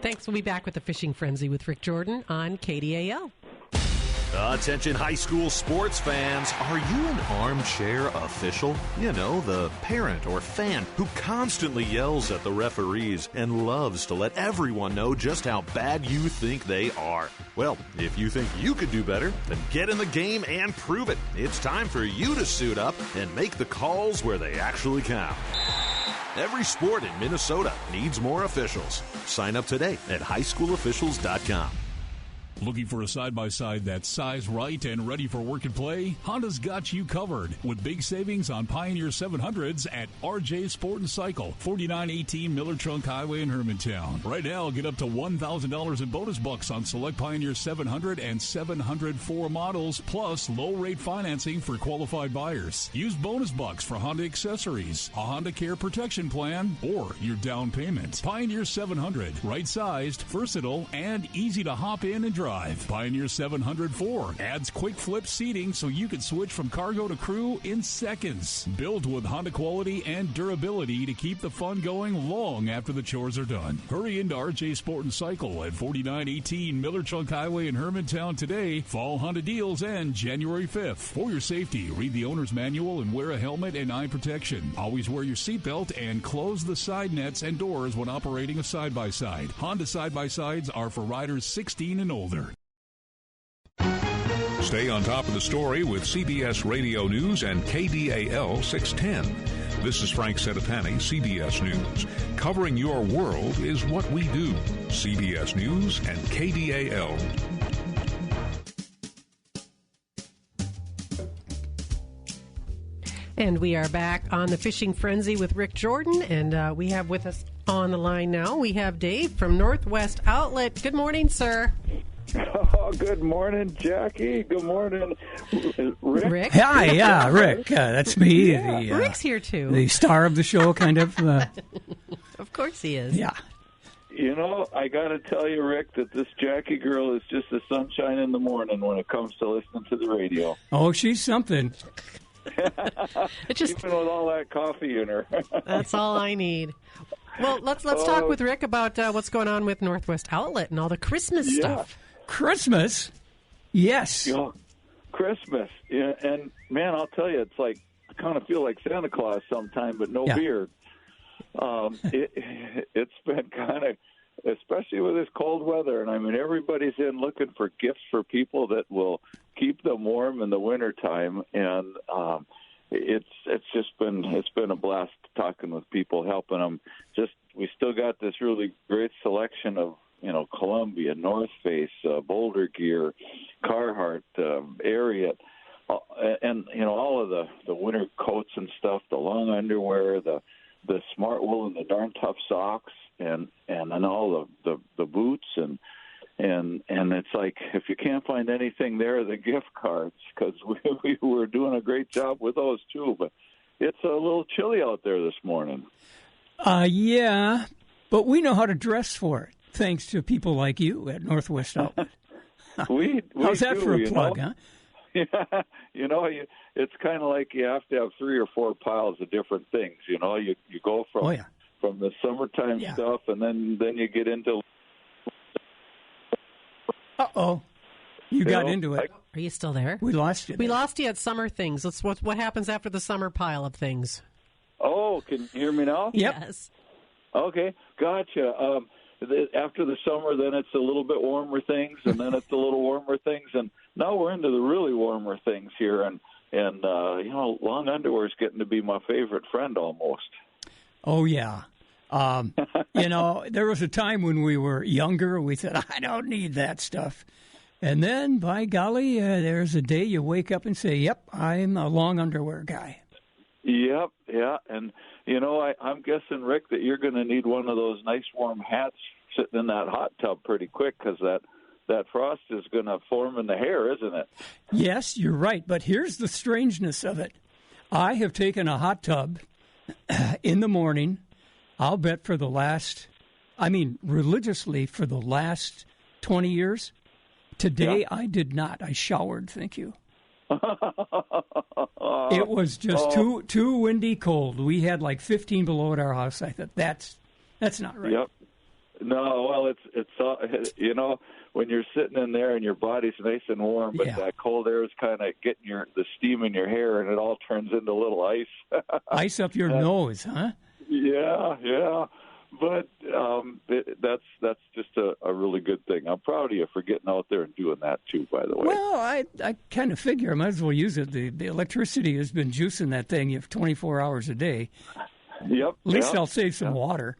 S20: Thanks. We'll be back with the Fishing Frenzy with Rick Jordan on KDAL.
S9: Attention high school sports fans, are you an armchair official? You know, the parent or fan who constantly yells at the referees and loves to let everyone know just how bad you think they are. Well, if you think you could do better, then get in the game and prove it. It's time for you to suit up and make the calls where they actually count. Every sport in Minnesota needs more officials. Sign up today at highschoolofficials.com.
S23: Looking for a side-by-side that's size right and ready for work and play? Honda's got you covered with big savings on Pioneer 700s at RJ Sport and Cycle, 4918 Miller Trunk Highway in Hermantown. Right now, get up to $1,000 in bonus bucks on select Pioneer 700 and 704 models, plus low-rate financing for qualified buyers. Use bonus bucks for Honda accessories, a Honda Care protection plan, or your down payment. Pioneer 700, right-sized, versatile, and easy to hop in and drive. Pioneer 704 adds quick flip seating so you can switch from cargo to crew in seconds. Built with Honda quality and durability to keep the fun going long after the chores are done. Hurry into RJ Sport and Cycle at 4918 Miller Trunk Highway in Hermantown today. Fall Honda deals end January 5th. For your safety, read the owner's manual and wear a helmet and eye protection. Always wear your seatbelt and close the side nets and doors when operating a side-by-side. Honda side-by-sides are for riders 16 and older.
S10: Stay on top of the story with CBS Radio News and KDAL 610. This is Frank Seditani, CBS News. Covering your world is what we do. CBS News and KDAL.
S20: And we are back on the Fishing Frenzy with Rick Jordan, and we have with us on the line now, we have Dave from Northwest Outlet. Good morning, sir.
S11: Oh, good morning, Jackie. Good morning, Rick.
S21: Hi, yeah, Rick. That's me.
S20: Yeah, Rick's here, too.
S21: The star of the show, kind of.
S20: Of course he is.
S21: Yeah.
S11: You know, I got to tell you, Rick, that this Jackie girl is just the sunshine in the morning when it comes to listening to the radio.
S21: Oh, she's something.
S11: Even with all that coffee in her.
S20: That's all I need. Well, let's talk with Rick about what's going on with Northwest Outlet and all the Christmas stuff.
S21: Christmas? Yes.
S11: Christmas. Yeah, and, man, I'll tell you, it's like I kind of feel like Santa Claus sometime, but no beard. It's been kind of especially with this cold weather. And I mean, everybody's in looking for gifts for people that will keep them warm in the wintertime. And it's been a blast talking with people, helping them. We still got this really great selection of, Columbia, North Face, Boulder Gear, Carhartt, Ariat, and all of the winter coats and stuff, the long underwear, the smart wool and the darn tough socks, and then all the boots and it's like, if you can't find anything there, the gift cards, because we were doing a great job with those too. But it's a little chilly out there this morning.
S21: Yeah, but we know how to dress for it, thanks to people like you at Northwest Outlet. How's that for a plug, huh?
S11: Yeah, it's kind of like you have to have 3 or 4 piles of different things. You go from the summertime stuff, and then you get into.
S21: You got into it.
S20: Are you still there?
S21: We lost you.
S20: We lost you at summer things. What happens after the summer pile of things?
S11: Oh, can you hear me now?
S21: Yep.
S20: Yes.
S11: Okay, gotcha. After the summer, then it's a little bit warmer things, and then it's a little warmer things, and now we're into the really warmer things here, and long underwear is getting to be my favorite friend almost.
S21: Oh yeah. There was a time when we were younger, we said, I don't need that stuff. And then, by golly, there's a day you wake up and say, yep, I'm a long underwear guy.
S11: Yep, yeah. And, I'm guessing, Rick, that you're going to need one of those nice warm hats sitting in that hot tub pretty quick, because that frost is going to form in the hair, isn't it?
S21: Yes, you're right. But here's the strangeness of it. I have taken a hot tub in the morning, I'll bet religiously for the last 20 years. Today I did not. I showered, thank you. It was just too windy cold. We had like 15 below at our house. I thought that's not right.
S11: Yep. No, well, it's when you're sitting in there and your body's nice and warm, but that cold air is kind of getting the steam in your hair, and it all turns into little ice.
S21: Ice up your nose, huh?
S11: Yeah. But that's just a really good thing. I'm proud of you for getting out there and doing that too, by the way.
S21: Well, I kind of figure I might as well use it. The electricity has been juicing that thing. You have 24 hours a day.
S11: Yep.
S21: At least I'll save some water.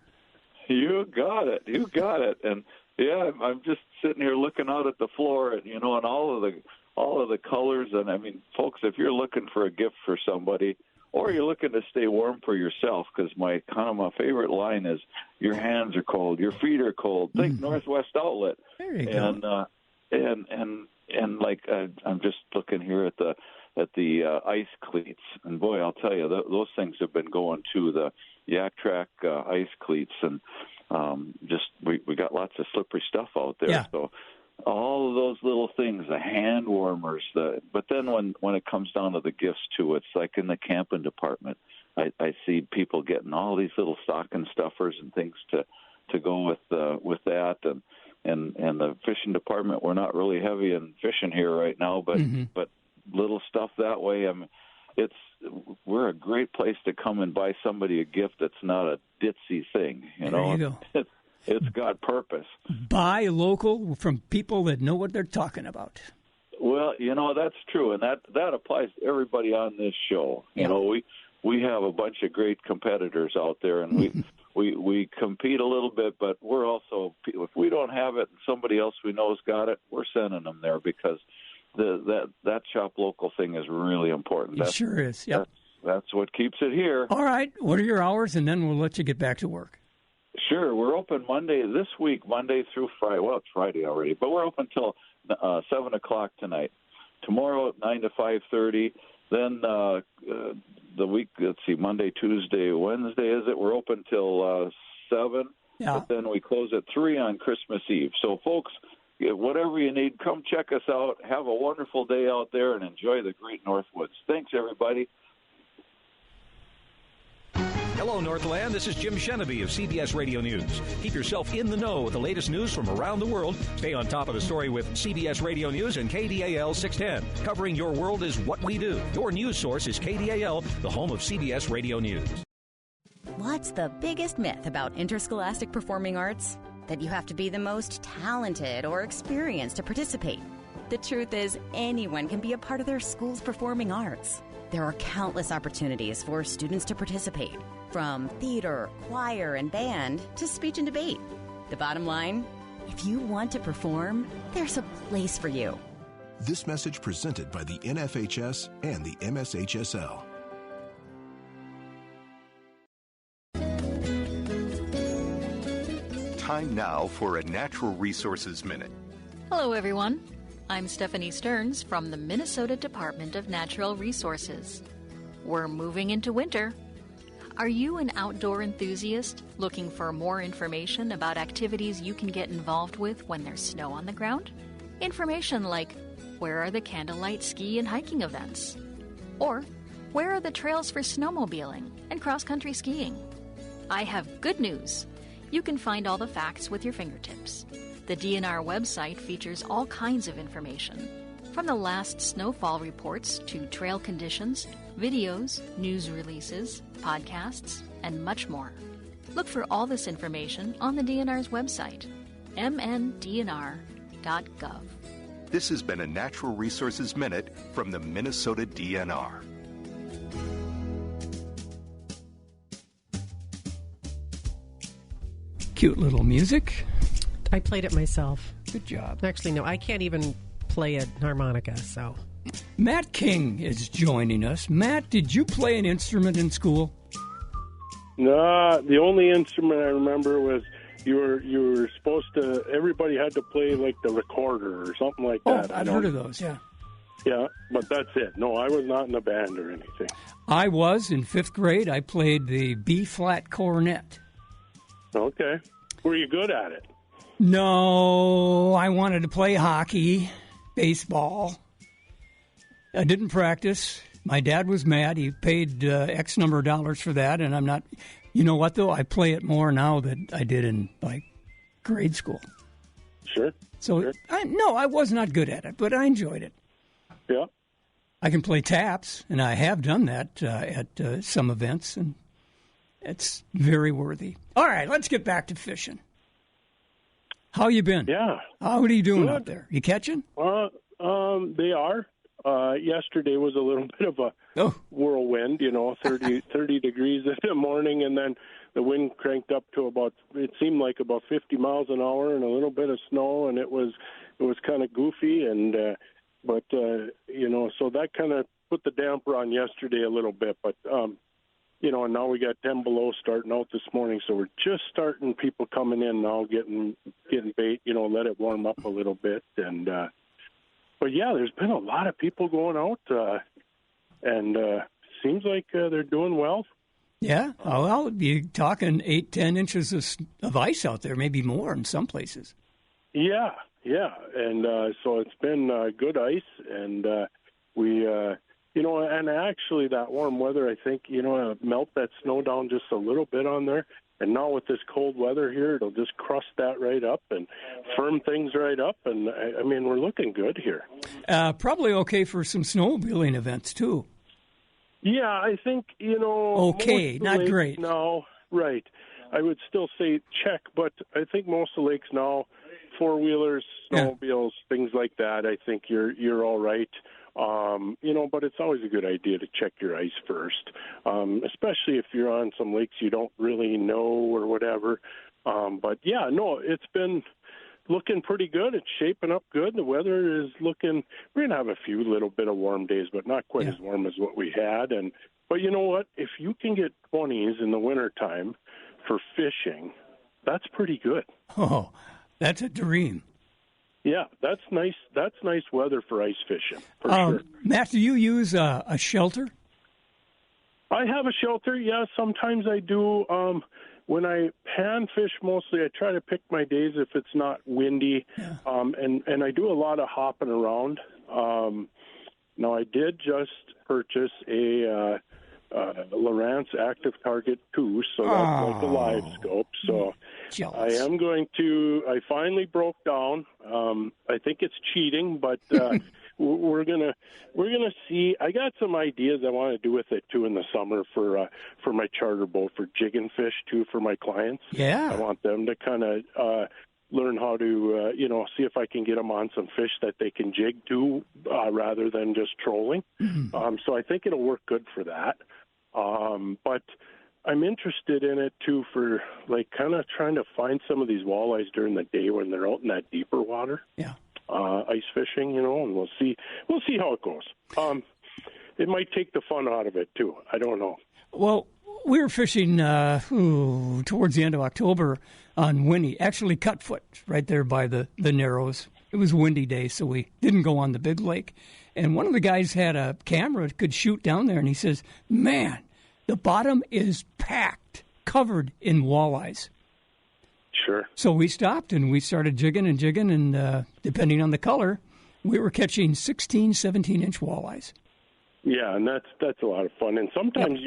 S11: You got it. And I'm just sitting here looking out at the floor, and and all of the colors. And I mean, folks, if you're looking for a gift for somebody, or you're looking to stay warm for yourself, because my favorite line is, your hands are cold, your feet are cold. Think Northwest Outlet.
S21: There you go.
S11: And I'm just looking here at the ice cleats, and boy, I'll tell you, those things have been going too. The Yak Track ice cleats, and we got lots of slippery stuff out there.
S21: Yeah.
S11: So all of those little things, the hand warmers, but then when it comes down to the gifts too, it's like in the camping department, I see people getting all these little stocking stuffers and things to go with that, and the fishing department, we're not really heavy in fishing here right now, but little stuff that way. I mean, we're a great place to come and buy somebody a gift that's not a ditzy thing.
S21: There you go.
S11: It's got purpose.
S21: Buy local from people that know what they're talking about.
S11: Well, that's true, and that applies to everybody on this show.
S21: Yeah.
S11: We have a bunch of great competitors out there, and we compete a little bit, but we're also, if we don't have it and somebody else we know's got it, we're sending them there, because that shop local thing is really important.
S21: It sure is. Yep.
S11: That's what keeps it here.
S21: All right. What are your hours, and then we'll let you get back to work.
S11: Sure. We're open Monday through Friday. Well, it's Friday already, but we're open till 7 o'clock tonight. Tomorrow at 9 to 5:30. Then the week, let's see, Monday, Tuesday, Wednesday, is it? We're open till 7.
S21: Yeah.
S11: But then we close at 3 on Christmas Eve. So, folks, whatever you need, come check us out. Have a wonderful day out there and enjoy the great Northwoods. Thanks, everybody.
S4: Hello, Northland. This is Jim Sheneby of CBS Radio News. Keep yourself in the know with the latest news from around the world. Stay on top of the story with CBS Radio News and KDAL 610. Covering your world is what we do. Your news source is KDAL, the home of CBS Radio News.
S12: What's the biggest myth about interscholastic performing arts?
S2: that you have to be the most talented or experienced to participate. The truth is, anyone can be a part of their school's performing arts. There are countless opportunities for students to participate, from theater, choir, and band to speech and debate. The bottom line, if you want to perform, there's a place for you.
S12: This message presented by the NFHS and the MSHSL.
S13: Time now for a Natural Resources Minute.
S14: Hello, everyone. I'm Stephanie Stearns from the Minnesota Department of Natural Resources. We're moving into winter. Are you an outdoor enthusiast looking for more information about activities you can get involved with when there's snow on the ground? Information like, where are the candlelight ski and hiking events? Or, where are the trails for snowmobiling and cross-country skiing? I have good news. You can find all the facts with your fingertips. The DNR website features all kinds of information, from the last snowfall reports to trail conditions, videos, news releases, podcasts, and much more. Look for all this information on the DNR's website, mndnr.gov.
S13: This has been a Natural Resources Minute from the Minnesota DNR.
S21: Cute little music.
S20: I played it myself.
S21: Good job.
S20: Actually, no, I can't even play a harmonica, so.
S21: Matt King is joining us. Matt, did you play an instrument in school?
S15: No, the only instrument I remember was you were supposed to, everybody had to play like the recorder or something like that.
S21: I've heard of those, yeah.
S15: Yeah, but that's it. No, I was not in a band or anything.
S21: I was in 5th grade. I played the B-flat cornet.
S15: Okay. Were you good at it?
S21: No, I wanted to play hockey, baseball. I didn't practice. My dad was mad. He paid X number of dollars for that, and I'm not... You know what, though? I play it more now than I did in, grade school.
S15: Sure.
S21: So,
S15: sure.
S21: I was not good at it, but I enjoyed it.
S15: Yeah.
S21: I can play taps, and I have done that at some events, and it's very worthy. All right, let's get back to fishing. How you been?
S15: Yeah.
S21: How are you doing
S15: Good.
S21: out there? You catching?
S15: They are. Yesterday was a little bit of a whirlwind, 30 degrees in the morning, and then the wind cranked up to it seemed like about 50 miles an hour and a little bit of snow, and it was kind of goofy, and so that kind of put the damper on yesterday a little bit, but and now we got 10 below starting out this morning, so we're just starting people coming in now, getting bait, let it warm up a little bit, and but yeah, there's been a lot of people going out, and seems like they're doing well.
S21: Yeah, well, you're talking 8-10 inches of ice out there, maybe more in some places.
S15: Yeah, and so it's been good ice, and we, and actually that warm weather, I think, melt that snow down just a little bit on there. And now with this cold weather here, it'll just crust that right up and firm things right up. And, I mean, we're looking good here.
S21: Probably okay for some snowmobiling events, too.
S15: Yeah, I think,
S21: okay, not great.
S15: No, right. I would still say check, but I think most of the lakes now, four-wheelers, snowmobiles, things like that, I think you're all right. But it's always a good idea to check your ice first, especially if you're on some lakes you don't really know or whatever. But yeah, no, it's been looking pretty good. It's shaping up good. The weather is looking, we're going to have a few little bit of warm days, but not quite as warm as what we had. But you know what? If you can get 20s in the wintertime for fishing, that's pretty good.
S21: Oh, that's a dream.
S15: Yeah, that's nice. That's nice weather for ice fishing, for sure.
S21: Matt, do you use a shelter?
S15: I have a shelter, yeah. Sometimes I do. When I pan fish mostly, I try to pick my days if it's not windy, and I do a lot of hopping around. Now, I did just purchase a Lowrance Active Target 2, so that's like a live scope. So I finally broke down. I think it's cheating, but we're gonna see. I got some ideas I want to do with it too in the summer for my charter boat for jigging fish too for my clients.
S21: Yeah,
S15: I want them to kind of learn how to see if I can get them on some fish that they can jig to rather than just trolling.
S21: Mm-hmm.
S15: So I think it'll work good for that. But I'm interested in it too for like kind of trying to find some of these walleyes during the day when they're out in that deeper water.
S21: Yeah.
S15: Ice fishing, and we'll see how it goes. It might take the fun out of it too. I don't know.
S21: Well, we were fishing towards the end of October on Winnie, actually Cutfoot, right there by the Narrows. It was a windy day, so we didn't go on the big lake. And one of the guys had a camera, could shoot down there, and he says, man, the bottom is packed, covered in walleyes.
S15: Sure.
S21: So we stopped and we started jigging, and depending on the color, we were catching 16, 17-inch walleyes.
S15: Yeah, and that's a lot of fun. And sometimes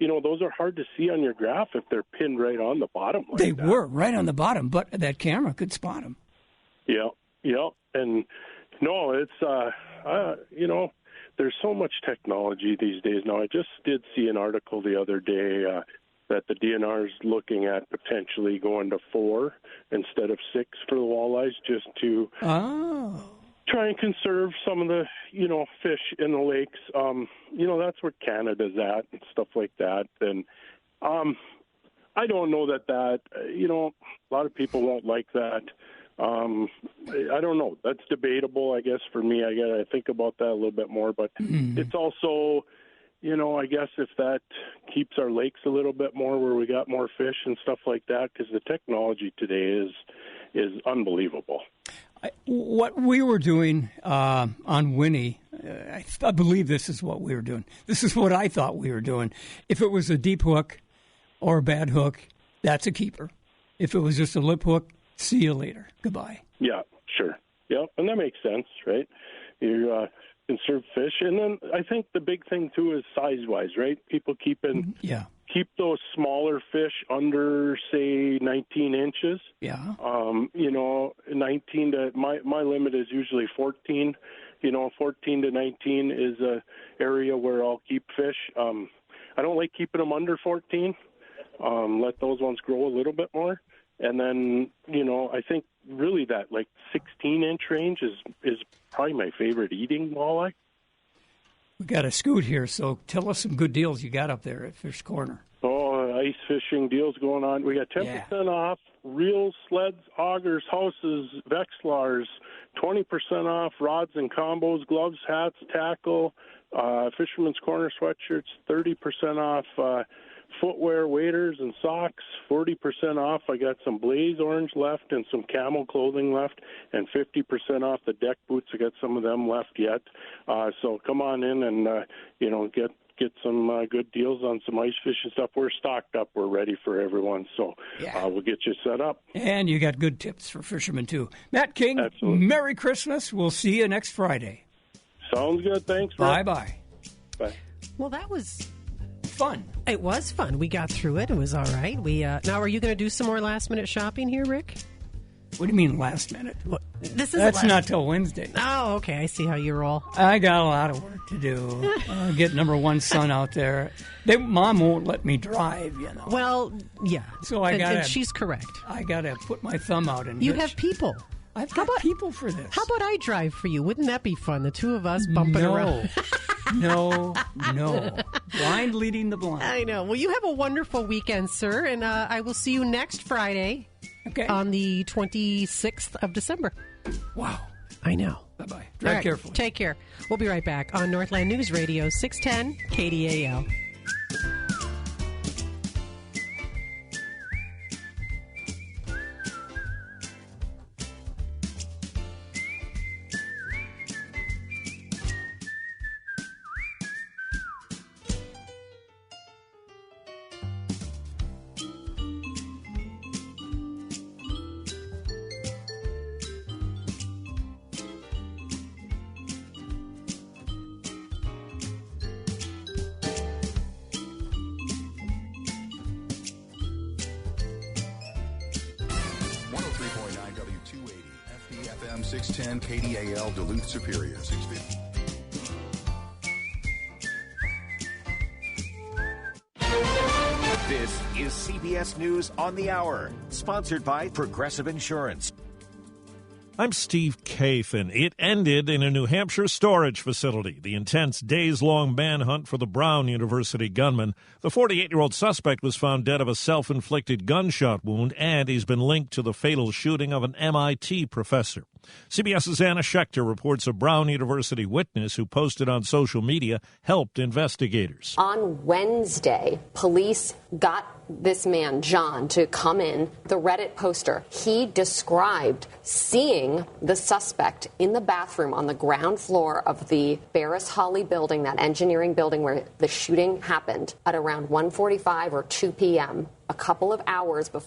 S15: those are hard to see on your graph if they're pinned right on the bottom. Like
S21: they
S15: that.
S21: were right on the bottom, but that camera could spot them.
S15: Yeah. And no, it's there's so much technology these days now. I just did see an article the other day that the DNR is looking at potentially going to 4 instead of 6 for the walleyes, just to try and conserve some of the fish in the lakes. That's where Canada's at and stuff like that. And I don't know that a lot of people won't like that. I don't know. That's debatable, I guess, for me. I got to think about that a little bit more. But it's also, I guess if that keeps our lakes a little bit more where we got more fish and stuff like that, because the technology today is unbelievable.
S21: What we were doing on Winnie, I believe this is what we were doing. This is what I thought we were doing. If it was a deep hook or a bad hook, that's a keeper. If it was just a lip hook, see you later. Goodbye. Yeah, sure. Yeah, and that makes sense, right? You conserve fish. And then I think the big thing, too, is size-wise, right? People keep those smaller fish under, say, 19 inches. Yeah.
S15: 19 to, my limit is usually 14. 14 to 19 is a area where I'll keep fish. I don't like keeping them under 14. Let those ones grow a little bit more. And then, I think really that like 16-inch range is probably my favorite eating walleye.
S21: We got a scoot here, so tell us some good deals you got up there at Fish Corner.
S15: Oh, ice fishing deals going on. We got 10% off reels, sleds, augers, houses, Vexlars, 20% off rods and combos, gloves, hats, tackle, Fisherman's Corner sweatshirts, 30% off footwear, waders, and socks, 40% off. I got some Blaze Orange left and some Camel clothing left, and 50% off the deck boots. I got some of them left yet. So come on in and, get some good deals on some ice fishing stuff. We're stocked up. We're ready for everyone. So we'll get you set up.
S21: And you got good tips for fishermen, too. Matt King,
S15: absolutely.
S21: Merry Christmas. We'll see you next Friday.
S15: Sounds good. Thanks, Rick.
S21: Bye-bye.
S15: Bye.
S20: Well, that was
S21: fun.
S20: It was fun. We got through it. It was all right. Now, are you going to do some more last-minute shopping here, Rick?
S21: What do you mean last minute?
S20: That's
S21: not till Wednesday.
S20: Oh, okay. I see how you roll.
S21: I got a lot of work to do. Get number one son out there. Mom won't let me drive,
S20: Well, yeah.
S21: So
S20: and she's correct.
S21: I got to put my thumb out and
S20: you have people.
S21: I've got people for this.
S20: How about I drive for you? Wouldn't that be fun? The two of us bumping around.
S21: No. Blind leading the blind.
S20: I know. Well, you have a wonderful weekend, sir, and I will see you next Friday.
S21: Okay.
S20: On the 26th of December.
S21: Wow.
S20: I know.
S21: Bye-bye. Drive carefully.
S20: Take care. We'll be right back on Northland News Radio, 610 KDAL.
S19: FM 610 KDAL Duluth Superior. 650.
S8: This is CBS News on the Hour, sponsored by Progressive Insurance.
S17: I'm Steve Kafen. It ended in a New Hampshire storage facility. The intense days-long manhunt for the Brown University gunman. The 48-year-old suspect was found dead of a self-inflicted gunshot wound, and he's been linked to the fatal shooting of an MIT professor. CBS's Anna Schechter reports a Brown University witness who posted on social media helped investigators.
S18: On Wednesday, police got this man, John, to come in. The Reddit poster, he described seeing the suspect in the bathroom on the ground floor of the Barris Holly building, that engineering building where the shooting happened, at around 1:45 or 2 p.m., a couple of hours before